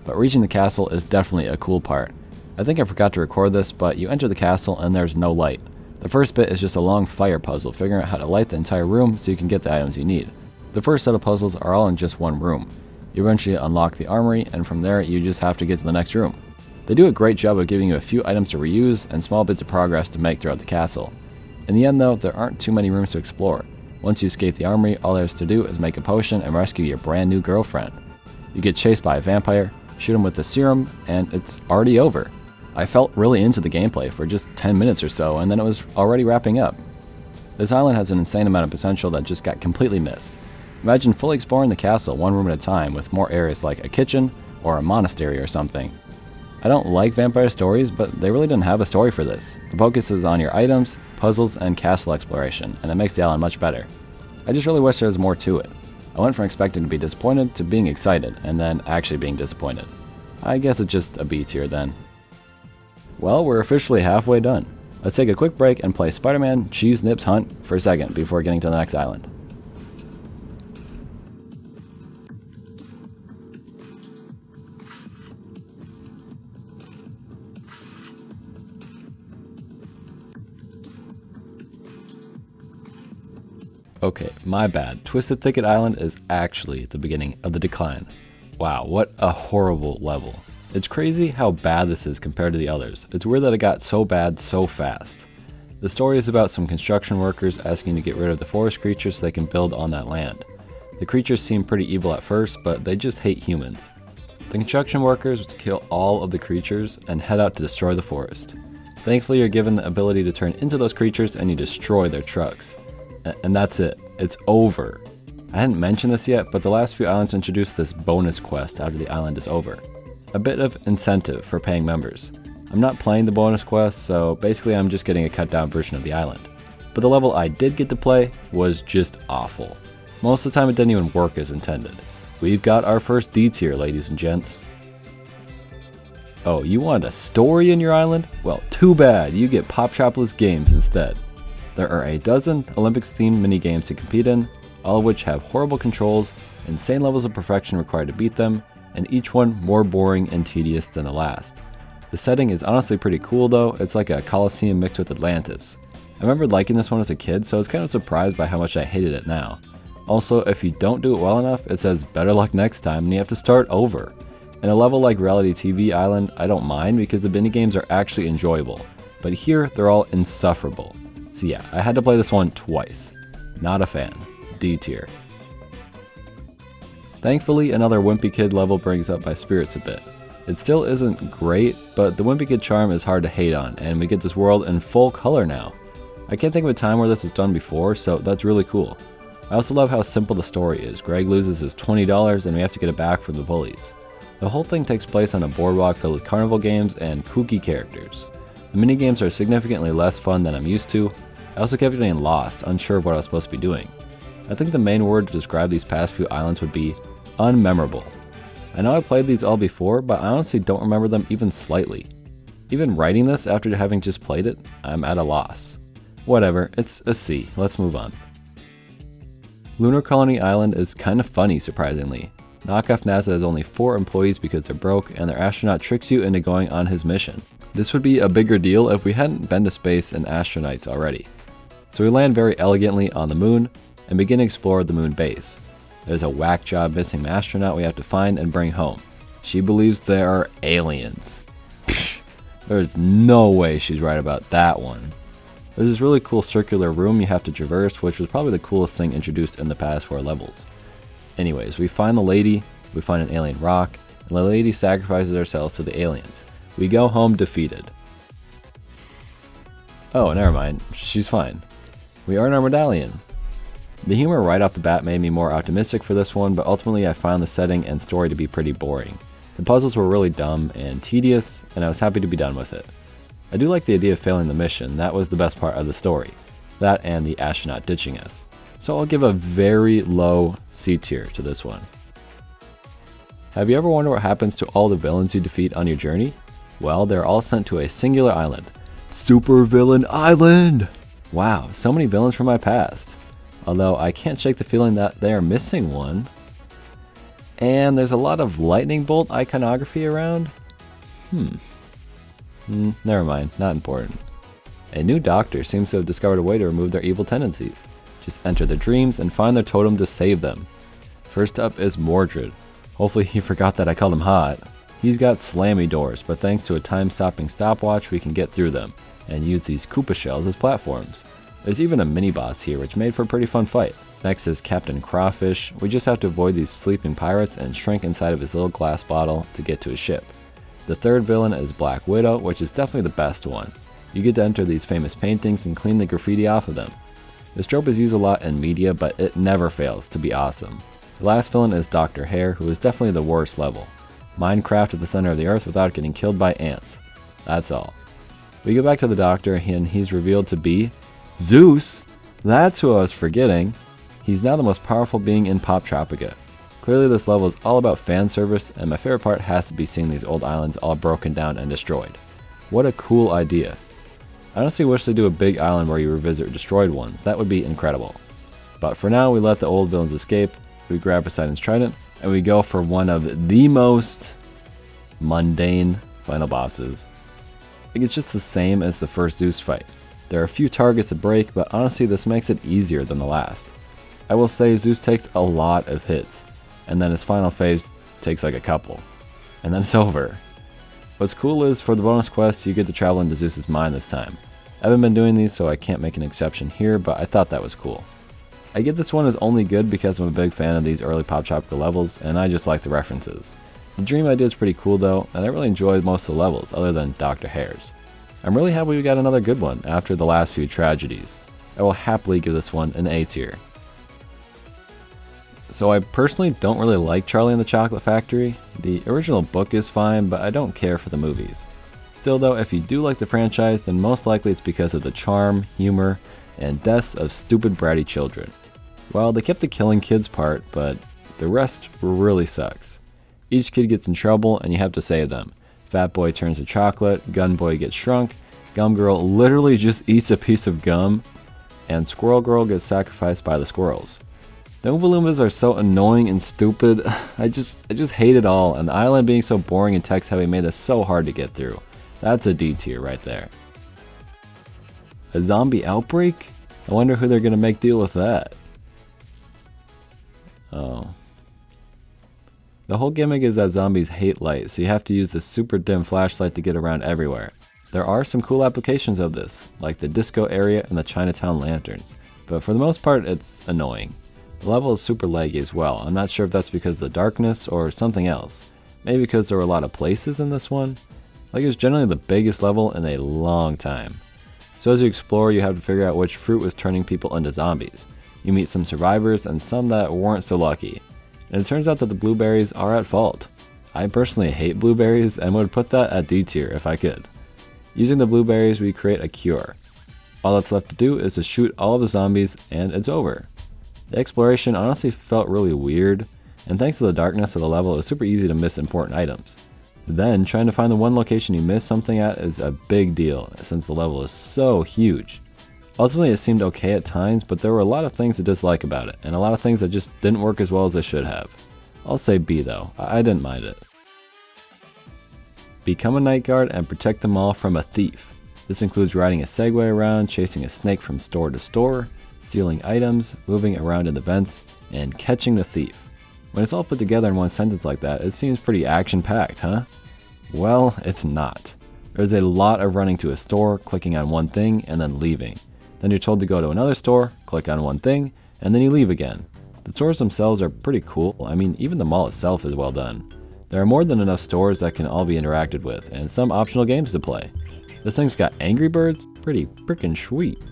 But reaching the castle is definitely a cool part. I think I forgot to record this, but you enter the castle and there's no light. The first bit is just a long fire puzzle, figuring out how to light the entire room so you can get the items you need. The first set of puzzles are all in just one room. You eventually unlock the armory, and from there you just have to get to the next room. They do a great job of giving you a few items to reuse and small bits of progress to make throughout the castle. In the end though, there aren't too many rooms to explore. Once you escape the armory, all there is to do is make a potion and rescue your brand new girlfriend. You get chased by a vampire, shoot him with the serum, and it's already over. I felt really into the gameplay for just 10 minutes or so, and then it was already wrapping up. This island has an insane amount of potential that just got completely missed. Imagine fully exploring the castle one room at a time with more areas like a kitchen or a monastery or something. I don't like vampire stories, but they really didn't have a story for this. The focus is on your items, puzzles, and castle exploration, and it makes the island much better. I just really wish there was more to it. I went from expecting to be disappointed to being excited, and then actually being disappointed. I guess it's just a B tier then. Well, we're officially halfway done. Let's take a quick break and play Spider-Man Cheese Nips Hunt for a second before getting to the next island. Okay, my bad. Twisted Thicket Island is actually the beginning of the decline. Wow, what a horrible level. It's crazy how bad this is compared to the others. It's weird that it got so bad so fast. The story is about some construction workers asking to get rid of the forest creatures so they can build on that land. The creatures seem pretty evil at first, but they just hate humans. The construction workers kill all of the creatures and head out to destroy the forest. Thankfully, you're given the ability to turn into those creatures and you destroy their trucks. And that's it. It's over. I hadn't mentioned this yet, but the last few islands introduced this bonus quest after the island is over. A bit of incentive for paying members. I'm not playing the bonus quest, so basically I'm just getting a cut down version of the island. But the level I did get to play was just awful. Most of the time it didn't even work as intended. We've got our first D tier, ladies and gents. Oh, you wanted a story in your island? Well, too bad, you get Poptropolis games instead. There are a dozen Olympics-themed mini-games to compete in, all of which have horrible controls, insane levels of perfection required to beat them, and each one more boring and tedious than the last. The setting is honestly pretty cool though. It's like a Colosseum mixed with Atlantis. I remember liking this one as a kid, so I was kind of surprised by how much I hated it now. Also, if you don't do it well enough, it says better luck next time and you have to start over. In a level like Reality TV Island, I don't mind because the mini-games are actually enjoyable, but here they're all insufferable. So yeah, I had to play this one twice. Not a fan. D tier. Thankfully, another Wimpy Kid level brings up my spirits a bit. It still isn't great, but the Wimpy Kid charm is hard to hate on, and we get this world in full color now. I can't think of a time where this was done before, so that's really cool. I also love how simple the story is. Greg loses his $20 and we have to get it back from the bullies. The whole thing takes place on a boardwalk filled with carnival games and kooky characters. The minigames are significantly less fun than I'm used to. I also kept getting lost, unsure of what I was supposed to be doing. I think the main word to describe these past few islands would be unmemorable. I know I played these all before, but I honestly don't remember them even slightly. Even writing this after having just played it, I'm at a loss. Whatever, it's a C, let's move on. Lunar Colony Island is kind of funny, surprisingly. Knockoff NASA has only 4 employees because they're broke, and their astronaut tricks you into going on his mission. This would be a bigger deal if we hadn't been to space and astronauts already. So we land very elegantly on the moon, and begin to explore the moon base. There's a whack job missing astronaut we have to find and bring home. She believes there are aliens. Psh, there's no way she's right about that one. There's this really cool circular room you have to traverse, which was probably the coolest thing introduced in the past 4 levels. Anyways, we find the lady, we find an alien rock, and the lady sacrifices herself to the aliens. We go home defeated. Oh, never mind, she's fine. We earn our medallion. The humor right off the bat made me more optimistic for this one, but ultimately I found the setting and story to be pretty boring. The puzzles were really dumb and tedious, and I was happy to be done with it. I do like the idea of failing the mission. That was the best part of the story. That and the astronaut ditching us. So I'll give a very low C tier to this one. Have you ever wondered what happens to all the villains you defeat on your journey? Well, they're all sent to a singular island. Super Villain Island! Wow, so many villains from my past. Although I can't shake the feeling that they are missing one. And there's a lot of lightning bolt iconography around. Never mind, not important. A new doctor seems to have discovered a way to remove their evil tendencies. Just enter their dreams and find their totem to save them. First up is Mordred. Hopefully he forgot that I called him hot. He's got slammy doors, but thanks to a time-stopping stopwatch we can get through them, and use these Koopa shells as platforms. There's even a mini-boss here which made for a pretty fun fight. Next is Captain Crawfish. We just have to avoid these sleeping pirates and shrink inside of his little glass bottle to get to his ship. The third villain is Black Widow, which is definitely the best one. You get to enter these famous paintings and clean the graffiti off of them. This trope is used a lot in media, but it never fails to be awesome. The last villain is Dr. Hare, who is definitely the worst level. Minecraft at the center of the earth without getting killed by ants. That's all. We go back to the doctor and he's revealed to be Zeus! That's who I was forgetting. He's now the most powerful being in Poptropica. Clearly this level is all about fan service, and my favorite part has to be seeing these old islands all broken down and destroyed. What a cool idea. I honestly wish they do a big island where you revisit destroyed ones. That would be incredible. But for now we let the old villains escape, we grab Poseidon's trident, and we go for one of the most mundane final bosses. I think it's just the same as the first Zeus fight. There are a few targets to break, but honestly this makes it easier than the last. I will say Zeus takes a lot of hits, and then his final phase takes like a couple, and then it's over. What's cool is, for the bonus quests, you get to travel into Zeus's mind this time. I haven't been doing these, so I can't make an exception here, but I thought that was cool. I get this one is only good because I'm a big fan of these early Poptropica levels, and I just like the references. The dream idea is pretty cool though, and I really enjoyed most of the levels, other than Dr. Hare's. I'm really happy we got another good one after the last few tragedies. I will happily give this one an A tier. So I personally don't really like Charlie and the Chocolate Factory. The original book is fine, but I don't care for the movies. Still though, if you do like the franchise, then most likely it's because of the charm, humor, and deaths of stupid bratty children. Well, they kept the killing kids part, but the rest really sucks. Each kid gets in trouble and you have to save them. Fat Boy turns to chocolate, Gun Boy gets shrunk, Gum Girl literally just eats a piece of gum, and Squirrel Girl gets sacrificed by the squirrels. The Oompa Loompas are so annoying and stupid. I just hate it all, and the island being so boring and text heavy made this so hard to get through. That's a D tier right there. A zombie outbreak? I wonder who they're gonna make deal with that. Oh. The whole gimmick is that zombies hate light, so you have to use this super dim flashlight to get around everywhere. There are some cool applications of this, like the disco area and the Chinatown lanterns, but for the most part it's annoying. The level is super laggy as well. I'm not sure if that's because of the darkness or something else. Maybe because there were a lot of places in this one. Like, it was generally the biggest level in a long time. So as you explore, you have to figure out which fruit was turning people into zombies. You meet some survivors and some that weren't so lucky. And it turns out that the blueberries are at fault. I personally hate blueberries and would put that at D tier if I could. Using the blueberries, we create a cure. All that's left to do is to shoot all of the zombies and it's over. The exploration honestly felt really weird, and thanks to the darkness of the level, it was super easy to miss important items. Then, trying to find the one location you missed something at is a big deal, since the level is so huge. Ultimately, it seemed okay at times, but there were a lot of things to dislike about it, and a lot of things that just didn't work as well as they should have. I'll say B though, I didn't mind it. Become a night guard and protect them all from a thief. This includes riding a Segway around, chasing a snake from store to store, stealing items, moving around in the vents, and catching the thief. When it's all put together in one sentence like that, it seems pretty action-packed, huh? Well, it's not. There's a lot of running to a store, clicking on one thing, and then leaving. Then you're told to go to another store, click on one thing, and then you leave again. The stores themselves are pretty cool. I mean, even the mall itself is well done. There are more than enough stores that can all be interacted with, and some optional games to play. This thing's got Angry Birds? Pretty frickin' sweet.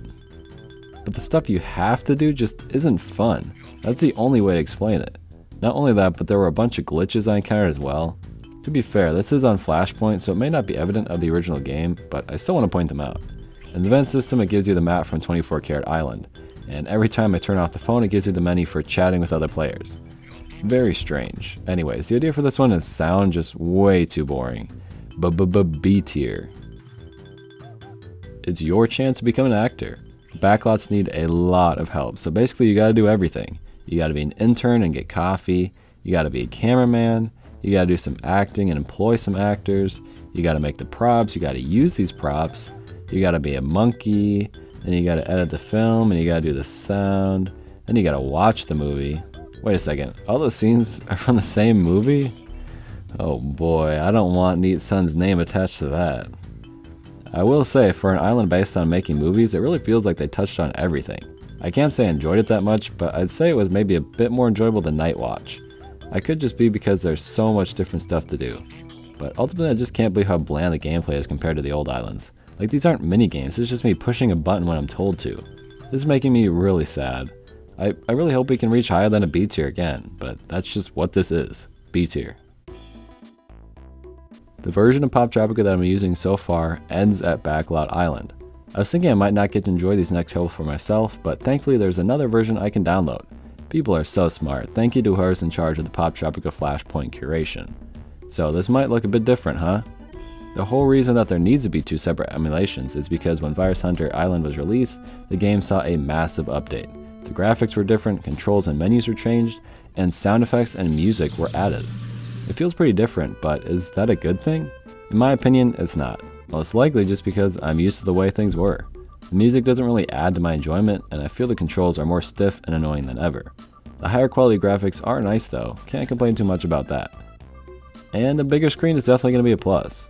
But the stuff you have to do just isn't fun. That's the only way to explain it. Not only that, but there were a bunch of glitches I encountered as well. To be fair, this is on Flashpoint, so it may not be evident of the original game, but I still want to point them out. In the event system, it gives you the map from 24 Carat Island, and every time I turn off the phone, it gives you the menu for chatting with other players. Very strange. Anyways, the idea for this one is sound just way too boring. B tier. It's your chance to become an actor. Backlots need a lot of help, so basically you gotta do everything. You gotta be an intern and get coffee, you gotta be a cameraman, you gotta do some acting and employ some actors, you gotta make the props, you gotta use these props, you gotta be a monkey, then you gotta edit the film, and you gotta do the sound, then you gotta watch the movie. Wait a second, all those scenes are from the same movie? Oh boy, I don't want Neat Son's name attached to that. I will say, for an island based on making movies, it really feels like they touched on everything. I can't say I enjoyed it that much, but I'd say it was maybe a bit more enjoyable than Night Watch. I could just be because there's so much different stuff to do. But ultimately I just can't believe how bland the gameplay is compared to the old islands. Like, these aren't mini games, it's just me pushing a button when I'm told to. This is making me really sad. I really hope we can reach higher than a B tier again, but that's just what this is. B tier. The version of Poptropica that I'm using so far ends at Backlot Island. I was thinking I might not get to enjoy these next levels for myself, but thankfully there's another version I can download. People are so smart. Thank you to whoever's in charge of the Poptropica Flashpoint curation. So this might look a bit different, huh? The whole reason that there needs to be two separate emulations is because when Virus Hunter Island was released, the game saw a massive update. The graphics were different, controls and menus were changed, and sound effects and music were added. It feels pretty different, but is that a good thing? In my opinion, it's not. Most likely just because I'm used to the way things were. The music doesn't really add to my enjoyment, and I feel the controls are more stiff and annoying than ever. The higher quality graphics are nice though, can't complain too much about that. And a bigger screen is definitely going to be a plus.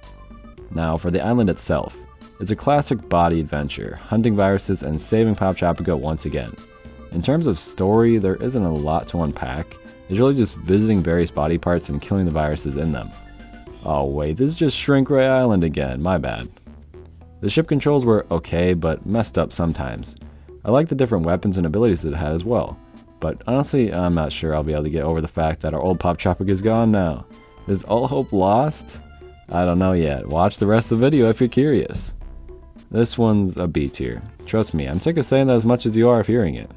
Now for the island itself. It's a classic body adventure, hunting viruses and saving Poptropica once again. In terms of story, there isn't a lot to unpack. It's really just visiting various body parts and killing the viruses in them. Oh wait, this is just Shrink Ray Island again, my bad. The ship controls were okay, but messed up sometimes. I like the different weapons and abilities it had as well. But honestly, I'm not sure I'll be able to get over the fact that our old Poptropica is gone now. Is all hope lost? I don't know yet. Watch the rest of the video if you're curious. This one's a B tier. Trust me, I'm sick of saying that as much as you are of hearing it.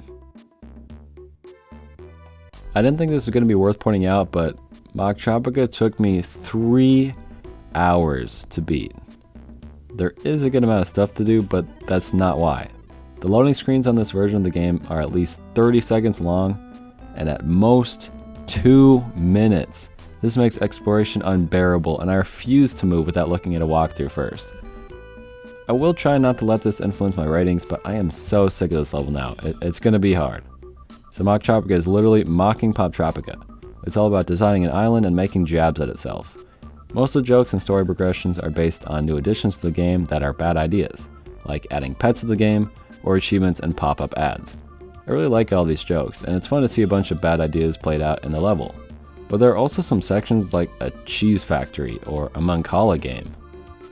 I didn't think this was going to be worth pointing out, but Mocktropica took me 3 hours to beat. There is a good amount of stuff to do, but that's not why. The loading screens on this version of the game are at least 30 seconds long, and at most 2 minutes. This makes exploration unbearable, and I refuse to move without looking at a walkthrough first. I will try not to let this influence my ratings, but I am so sick of this level now. It's going to be hard. So Mocktropica is literally mocking Poptropica. It's all about designing an island and making jabs at itself. Most of the jokes and story progressions are based on new additions to the game that are bad ideas, like adding pets to the game, or achievements and pop-up ads. I really like all these jokes, and it's fun to see a bunch of bad ideas played out in the level. But there are also some sections like a cheese factory or a Mancala game.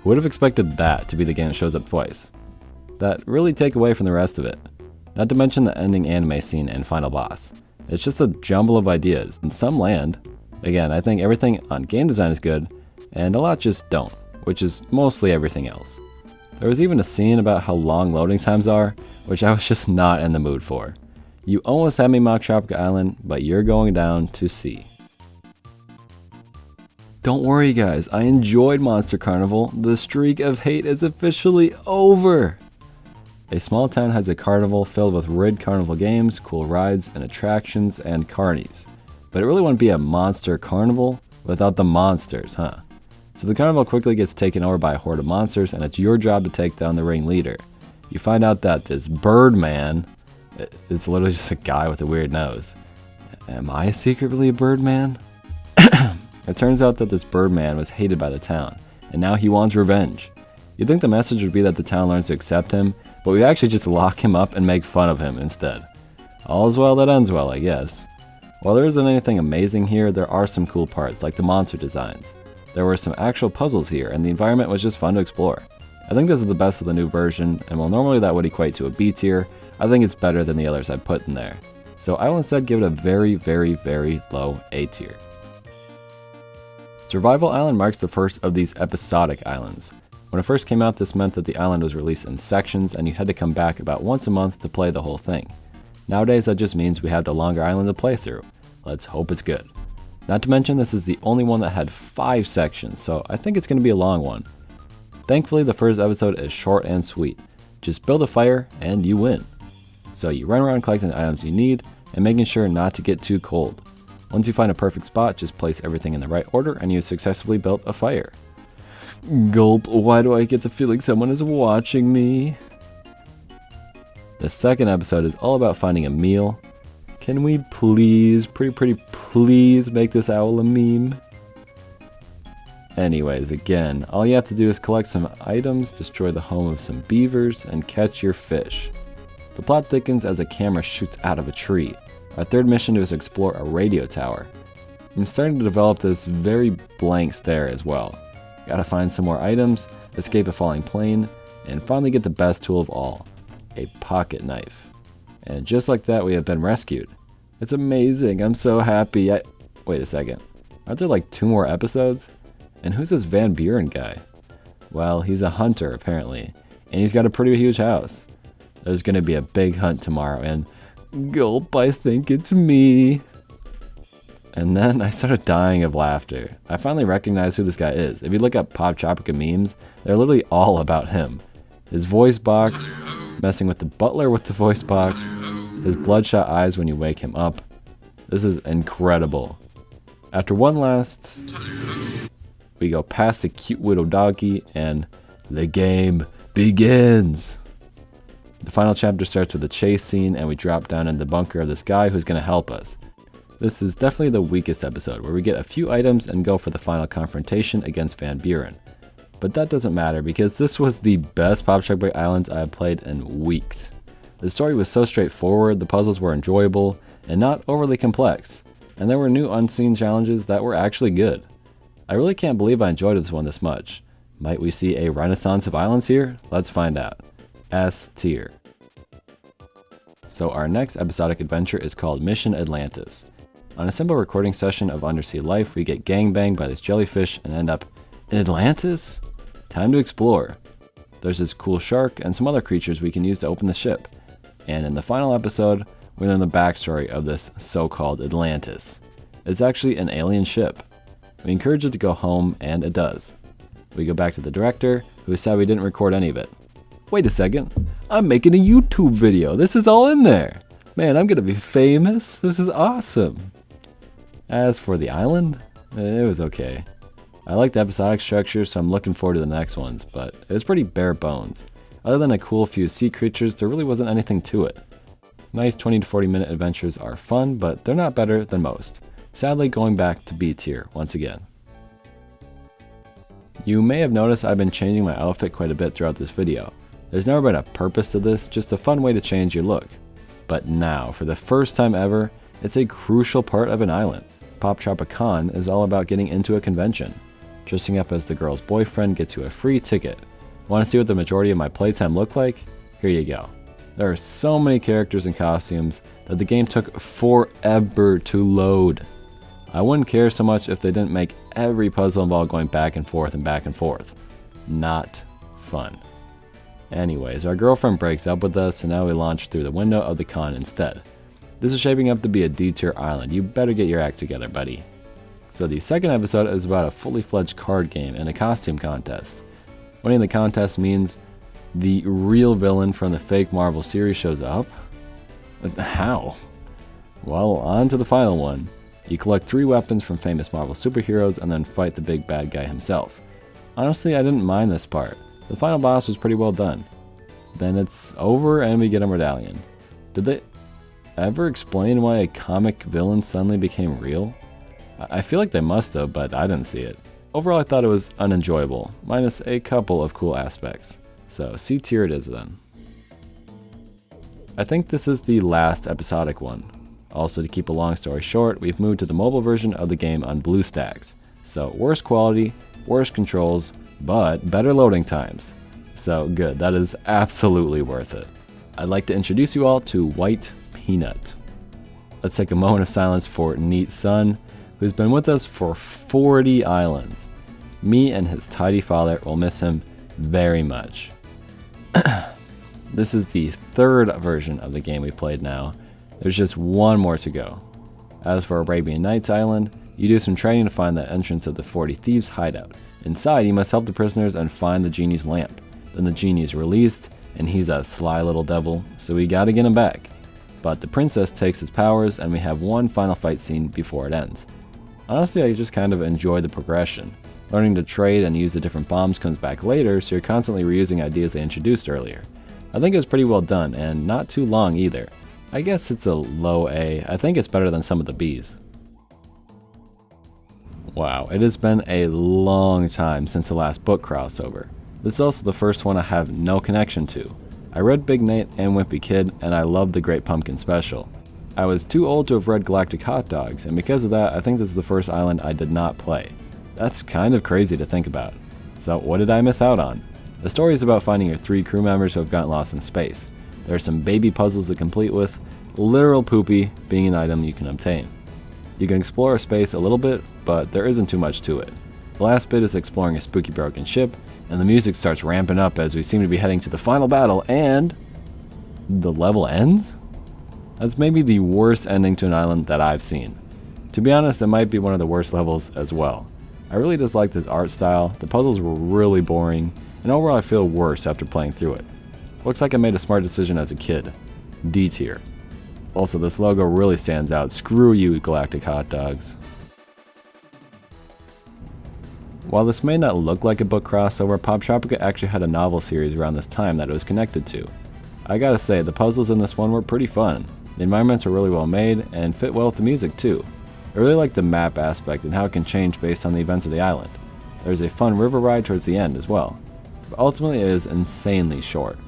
Who would have expected that to be the game that shows up twice? That really take away from the rest of it. Not to mention the ending anime scene and final boss. It's just a jumble of ideas, and some land. Again, I think everything on game design is good, and a lot just don't, which is mostly everything else. There was even a scene about how long loading times are, which I was just not in the mood for. You almost had me Mocktropica Island, but you're going down to C. Don't worry guys, I enjoyed Monster Carnival. The streak of hate is officially over! A small town has a carnival filled with rigged carnival games, cool rides, and attractions, and carnies. But it really wouldn't be a monster carnival without the monsters, huh? So the carnival quickly gets taken over by a horde of monsters, and it's your job to take down the ringleader. You find out that this Birdman, it's literally just a guy with a weird nose. Am I secretly a Birdman? It turns out that this Birdman was hated by the town, and now he wants revenge. You'd think the message would be that the town learns to accept him, but we actually just lock him up and make fun of him instead. All's well that ends well, I guess. While there isn't anything amazing here, there are some cool parts, like the monster designs. There were some actual puzzles here, and the environment was just fun to explore. I think this is the best of the new version, and while normally that would equate to a B tier, I think it's better than the others I've put in there. So I will instead give it a very, very, very low A tier. Survival Island marks the first of these episodic islands. When it first came out, this meant that the island was released in sections and you had to come back about once a month to play the whole thing. Nowadays that just means we have a longer island to play through. Let's hope it's good. Not to mention this is the only one that had 5 sections, so I think it's going to be a long one. Thankfully the first episode is short and sweet. Just build a fire and you win. So you run around collecting the items you need and making sure not to get too cold. Once you find a perfect spot, just place everything in the right order and you successfully built a fire. Gulp, why do I get the feeling someone is watching me? The second episode is all about finding a meal. Can we please, pretty please make this owl a meme? Anyways, again, all you have to do is collect some items, destroy the home of some beavers, and catch your fish. The plot thickens as a camera shoots out of a tree. Our third mission is to explore a radio tower. I'm starting to develop this very blank stare as well. Gotta find some more items, escape a falling plane, and finally get the best tool of all, a pocket knife. And just like that, we have been rescued. It's amazing, I'm so happy. Wait a second, aren't there like 2 more episodes? And who's this Van Buren guy? Well, he's a hunter apparently, and he's got a pretty huge house. There's gonna be a big hunt tomorrow, and gulp, I think it's me. And then I started dying of laughter. I finally recognized who this guy is. If you look up Poptropica memes, they're literally all about him. His voice box, messing with the butler with the voice box, his bloodshot eyes when you wake him up. This is incredible. After one last, we go past the cute little doggy and the game begins. The final chapter starts with a chase scene and we drop down in the bunker of this guy who's going to help us. This is definitely the weakest episode, where we get a few items and go for the final confrontation against Van Buren. But that doesn't matter because this was the best Poptropica Island I have played in weeks. The story was so straightforward, the puzzles were enjoyable, and not overly complex. And there were new unseen challenges that were actually good. I really can't believe I enjoyed this one this much. Might we see a renaissance of islands here? Let's find out. S tier. So our next episodic adventure is called Mission Atlantis. On a simple recording session of undersea life, we get gangbanged by this jellyfish and end up in Atlantis? Time to explore. There's this cool shark and some other creatures we can use to open the ship. And in the final episode, we learn the backstory of this so-called Atlantis. It's actually an alien ship. We encourage it to go home, and it does. We go back to the director, who said we didn't record any of it. Wait a second, I'm making a YouTube video. This is all in there. Man, I'm gonna be famous. This is awesome. As for the island, it was okay. I like the episodic structure, so I'm looking forward to the next ones, but it was pretty bare bones. Other than a cool few sea creatures, there really wasn't anything to it. Nice 20 to 40 minute adventures are fun, but they're not better than most. Sadly, going back to B tier once again. You may have noticed I've been changing my outfit quite a bit throughout this video. There's never been a purpose to this, just a fun way to change your look. But now, for the first time ever, it's a crucial part of an island. PoptropiCon is all about getting into a convention. Dressing up as the girl's boyfriend gets you a free ticket. Want to see what the majority of my playtime looked like? Here you go. There are so many characters and costumes that the game took forever to load. I wouldn't care so much if they didn't make every puzzle involve going back and forth and back and forth. Not fun. Anyways, our girlfriend breaks up with us and now we launch through the window of the con instead. This is shaping up to be a D-tier island. You better get your act together, buddy. So the second episode is about a fully fledged card game and a costume contest. Winning the contest means the real villain from the fake Marvel series shows up? How? Well, on to the final one. You collect 3 weapons from famous Marvel superheroes and then fight the big bad guy himself. Honestly, I didn't mind this part. The final boss was pretty well done. Then it's over and we get a medallion. Did they ever explain why a comic villain suddenly became real? I feel like they must have, but I didn't see it. Overall, I thought it was unenjoyable, minus a couple of cool aspects. So C tier it is then. I think this is the last episodic one. Also, to keep a long story short, we've moved to the mobile version of the game on BlueStacks. So worse quality, worse controls, but better loading times. So good, that is absolutely worth it. I'd like to introduce you all to White Peanut. Let's take a moment of silence for Neat Sun, who's been with us for 40 islands. Me and his tidy father will miss him very much. This is the 3rd version of the game we played now. There's just one more to go. As for Arabian Nights Island, you do some training to find the entrance of the 40 Thieves hideout. Inside, you must help the prisoners and find the genie's lamp. Then the genie is released, and he's a sly little devil, so we gotta get him back. But the princess takes his powers, and we have one final fight scene before it ends. Honestly, I just kind of enjoy the progression. Learning to trade and use the different bombs comes back later, so you're constantly reusing ideas they introduced earlier. I think it was pretty well done, and not too long either. I guess it's a low A. I think it's better than some of the Bs. Wow, it has been a long time since the last book crossover. This is also the first one I have no connection to. I read Big Nate and Wimpy Kid, and I loved the Great Pumpkin Special. I was too old to have read Galactic Hot Dogs, and because of that, I think this is the first island I did not play. That's kind of crazy to think about. So what did I miss out on? The story is about finding your 3 crew members who have gotten lost in space. There are some baby puzzles to complete with, literal poopy being an item you can obtain. You can explore space a little bit, but there isn't too much to it. The last bit is exploring a spooky broken ship, and the music starts ramping up as we seem to be heading to the final battle, and the level ends? That's maybe the worst ending to an island that I've seen. To be honest, it might be one of the worst levels as well. I really dislike this art style, the puzzles were really boring, and overall I feel worse after playing through it. Looks like I made a smart decision as a kid. D tier. Also, this logo really stands out. Screw you, Galactic Hot Dogs. While this may not look like a book crossover, Poptropica actually had a novel series around this time that it was connected to. I gotta say, the puzzles in this one were pretty fun. The environments are really well made and fit well with the music too. I really like the map aspect and how it can change based on the events of the island. There's a fun river ride towards the end as well. But ultimately it is insanely short.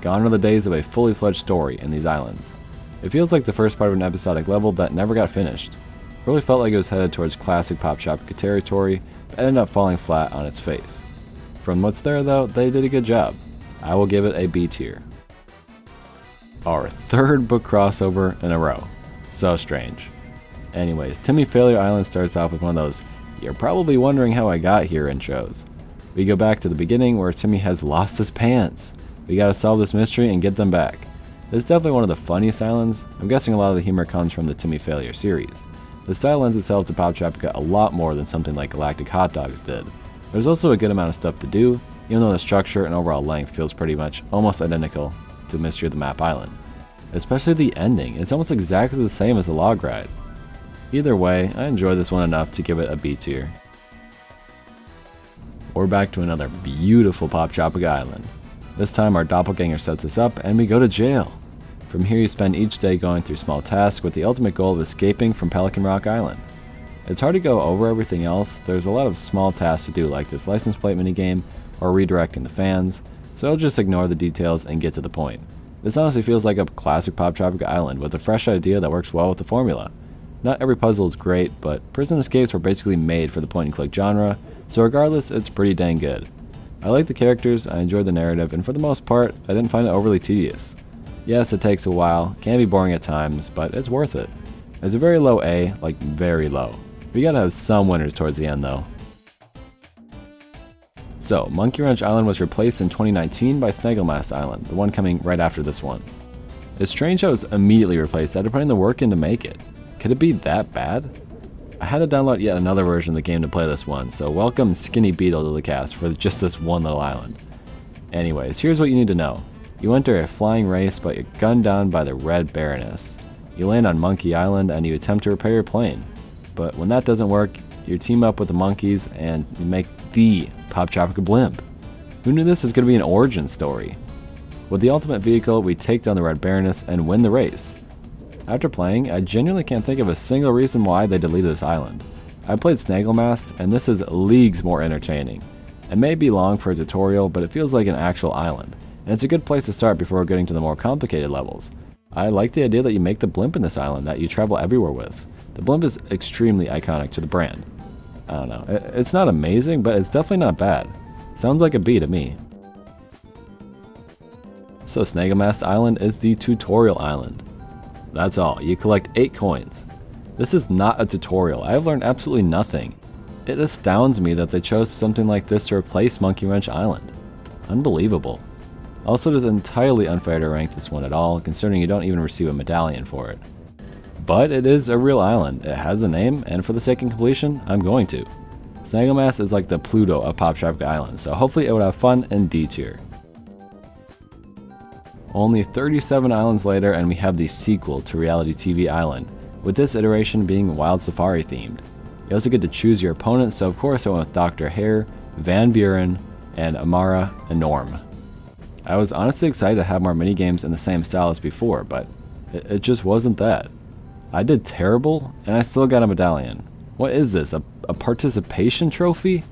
Gone are the days of a fully fledged story in these islands. It feels like the first part of an episodic level that never got finished. Really felt like it was headed towards classic Poptropica territory, but ended up falling flat on its face. From what's there though, they did a good job. I will give it a B tier. Our third book crossover in a row. So strange. Anyways, Timmy Failure Island starts off with one of those "you're probably wondering how I got here" intros. We go back to the beginning where Timmy has lost his pants. We gotta solve this mystery and get them back. This is definitely one of the funniest islands. I'm guessing a lot of the humor comes from the Timmy Failure series. The style lends itself to Poptropica a lot more than something like Galactic Hot Dogs did. There's also a good amount of stuff to do, even though the structure and overall length feels pretty much almost identical to Mystery of the Map Island. Especially the ending, it's almost exactly the same as the log ride. Either way, I enjoyed this one enough to give it a B tier. We're back to another beautiful Poptropica Island. This time our doppelganger sets us up and we go to jail. From here you spend each day going through small tasks with the ultimate goal of escaping from Pelican Rock Island. It's hard to go over everything else. There's a lot of small tasks to do, like this license plate minigame or redirecting the fans, so I'll just ignore the details and get to the point. This honestly feels like a classic Poptropica Island with a fresh idea that works well with the formula. Not every puzzle is great, but prison escapes were basically made for the point and click genre, so regardless, it's pretty dang good. I like the characters, I enjoyed the narrative, and for the most part, I didn't find it overly tedious. Yes, it takes a while, can be boring at times, but it's worth it. It's a very low A, like very low. We gotta have some winners towards the end though. So, Monkey Wrench Island was replaced in 2019 by Snagglemast Island, the one coming right after this one. It's strange how it was immediately replaced after putting the work in to make it. Could it be that bad? I had to download yet another version of the game to play this one, so welcome Skinny Beetle to the cast for just this one little island. Anyways, here's what you need to know. You enter a flying race, but you're gunned down by the Red Baroness. You land on Monkey Island and you attempt to repair your plane. But when that doesn't work, you team up with the monkeys and you make the Poptropica Blimp. Who knew this was going to be an origin story? With the ultimate vehicle, we take down the Red Baroness and win the race. After playing, I genuinely can't think of a single reason why they deleted this island. I played Snagglemast, and this is leagues more entertaining. It may be long for a tutorial, but it feels like an actual island, and it's a good place to start before getting to the more complicated levels. I like the idea that you make the blimp in this island that you travel everywhere with. The blimp is extremely iconic to the brand. I don't know, it's not amazing, but it's definitely not bad. Sounds like a B to me. So Snagglemast Island is the tutorial island. That's all, you collect 8 coins. This is not a tutorial, I have learned absolutely nothing. It astounds me that they chose something like this to replace Monkey Wrench Island. Unbelievable. Also, it is entirely unfair to rank this one at all, considering you don't even receive a medallion for it. But it is a real island, it has a name, and for the sake of completion, I'm going to. Snagglemast is like the Pluto of Poptropica Island, so hopefully it would have fun in D tier. Only 37 islands later and we have the sequel to Reality TV Island, with this iteration being Wild Safari themed. You also get to choose your opponent, so of course I went with Dr. Hare, Van Buren, and Amara Enorm. I was honestly excited to have more minigames in the same style as before, but it just wasn't that. I did terrible, and I still got a medallion. What is this, a participation trophy?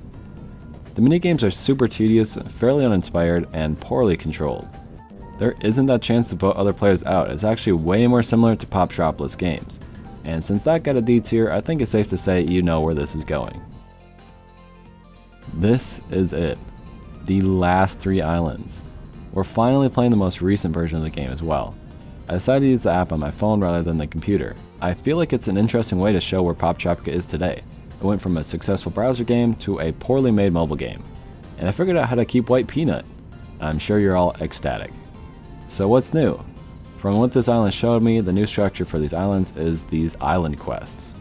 The minigames are super tedious, fairly uninspired, and poorly controlled. There isn't that chance to vote other players out, it's actually way more similar to Poptropolis games. And since that got a D tier, I think it's safe to say you know where this is going. This is it. The last 3 islands. We're finally playing the most recent version of the game as well. I decided to use the app on my phone rather than the computer. I feel like it's an interesting way to show where Poptropica is today. It went from a successful browser game to a poorly made mobile game. And I figured out how to keep White Peanut. I'm sure you're all ecstatic. So what's new? From what this island showed me, the new structure for these islands is these island quests.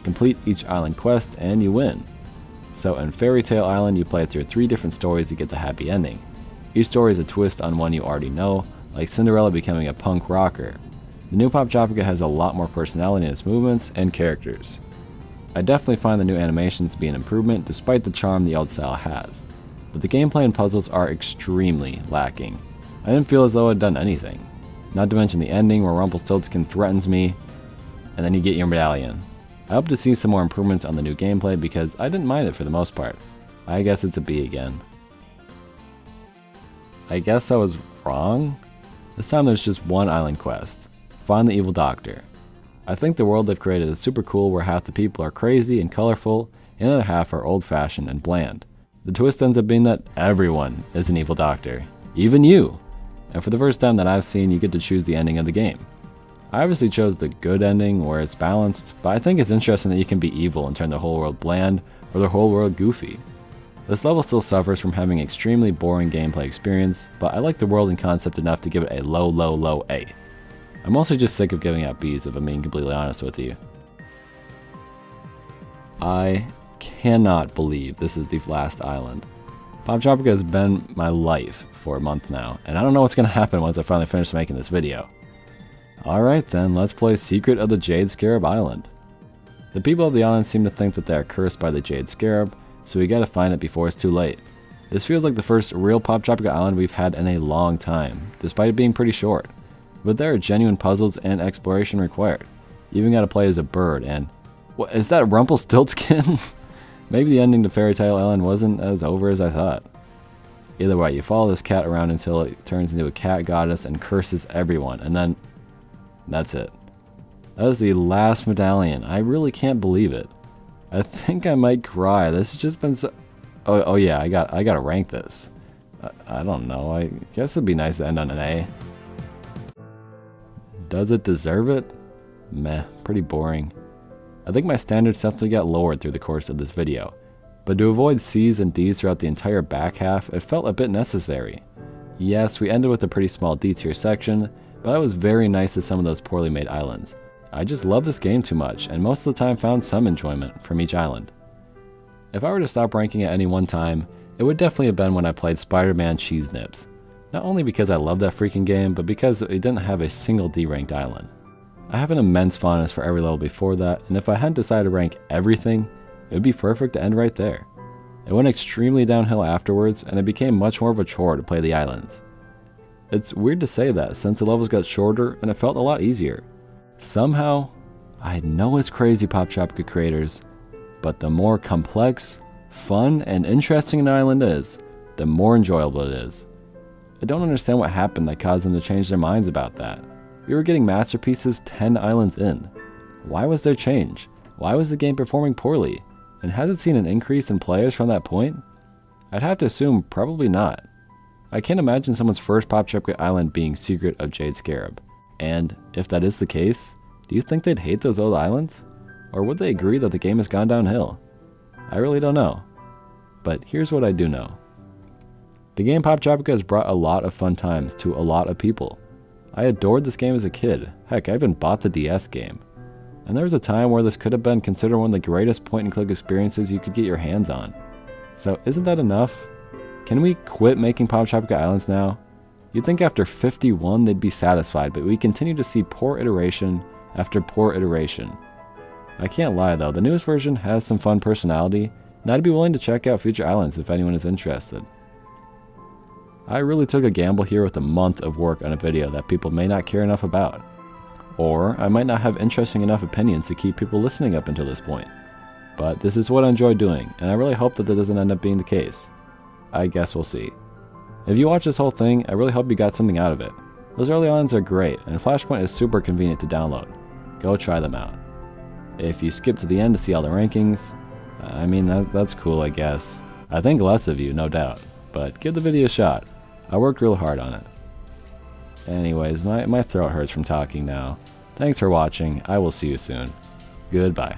Complete each island quest and you win. So in Fairy Tale Island you play through 3 different stories to get the happy ending. Each story is a twist on one you already know, like Cinderella becoming a punk rocker. The new Poptropica has a lot more personality in its movements and characters. I definitely find the new animations to be an improvement despite the charm the old style has, but the gameplay and puzzles are extremely lacking. I didn't feel as though I'd done anything. Not to mention the ending where Rumpelstiltskin threatens me, and then you get your medallion. I hope to see some more improvements on the new gameplay because I didn't mind it for the most part. I guess it's a B again. I guess I was wrong? This time there's just one island quest. Find the evil doctor. I think the world they've created is super cool where half the people are crazy and colorful, and the other half are old-fashioned and bland. The twist ends up being that everyone is an evil doctor. Even you! And for the first time that I've seen, you get to choose the ending of the game. I obviously chose the good ending where it's balanced, but I think it's interesting that you can be evil and turn the whole world bland, or the whole world goofy. This level still suffers from having an extremely boring gameplay experience, but I like the world and concept enough to give it a low A. I'm mostly just sick of giving out B's if I'm being completely honest with you. I cannot believe this is the last island. Poptropica has been my life for a month now, and I don't know what's going to happen once I finally finish making this video. Alright then, let's play Secret of the Jade Scarab Island. The people of the island seem to think that they are cursed by the Jade Scarab, so we gotta find it before it's too late. This feels like the first real Poptropica Island we've had in a long time, despite it being pretty short. But there are genuine puzzles and exploration required. You even gotta play as a bird and... What, is that Rumpelstiltskin? Maybe the ending to Fairy Tale Island wasn't as over as I thought. Either way, you follow this cat around until it turns into a cat goddess and curses everyone, and then... That's it. That is the last medallion. I really can't believe it. I think I might cry. This has just been so... Oh yeah, I gotta rank this. I don't know. I guess it'd be nice to end on an A. Does it deserve it? Meh, pretty boring. I think my standards definitely got lowered through the course of this video, but to avoid C's and D's throughout the entire back half, it felt a bit necessary. Yes, we ended with a pretty small D tier section, but I was very nice to some of those poorly made islands. I just love this game too much, and most of the time found some enjoyment from each island. If I were to stop ranking at any one time, it would definitely have been when I played Spider-Man Cheese Nips. Not only because I love that freaking game, but because it didn't have a single D-ranked island. I have an immense fondness for every level before that, and if I hadn't decided to rank everything, it would be perfect to end right there. It went extremely downhill afterwards, and it became much more of a chore to play the islands. It's weird to say that, since the levels got shorter and it felt a lot easier. Somehow, I know it's crazy Poptropica creators, but the more complex, fun, and interesting an island is, the more enjoyable it is. I don't understand what happened that caused them to change their minds about that. We were getting masterpieces 10 islands in. Why was there change? Why was the game performing poorly? And has it seen an increase in players from that point? I'd have to assume probably not. I can't imagine someone's first Poptropica Island being Secret of Jade Scarab. And if that is the case, do you think they'd hate those old islands? Or would they agree that the game has gone downhill? I really don't know. But here's what I do know. The game Poptropica has brought a lot of fun times to a lot of people. I adored this game as a kid. Heck, I even bought the DS game. And there was a time where this could have been considered one of the greatest point-and-click experiences you could get your hands on. So isn't that enough? Can we quit making Poptropica Islands now? You'd think after 51 they'd be satisfied, but we continue to see poor iteration after poor iteration. I can't lie though, the newest version has some fun personality, and I'd be willing to check out future islands if anyone is interested. I really took a gamble here with a month of work on a video that people may not care enough about. Or I might not have interesting enough opinions to keep people listening up until this point. But this is what I enjoy doing, and I really hope that doesn't end up being the case. I guess we'll see. If you watch this whole thing, I really hope you got something out of it. Those early islands are great, and Flashpoint is super convenient to download. Go try them out. If you skip to the end to see all the rankings, I mean, that's cool, I guess. I think less of you, no doubt, but give the video a shot. I worked real hard on it. Anyways, my throat hurts from talking now. Thanks for watching. I will see you soon. Goodbye.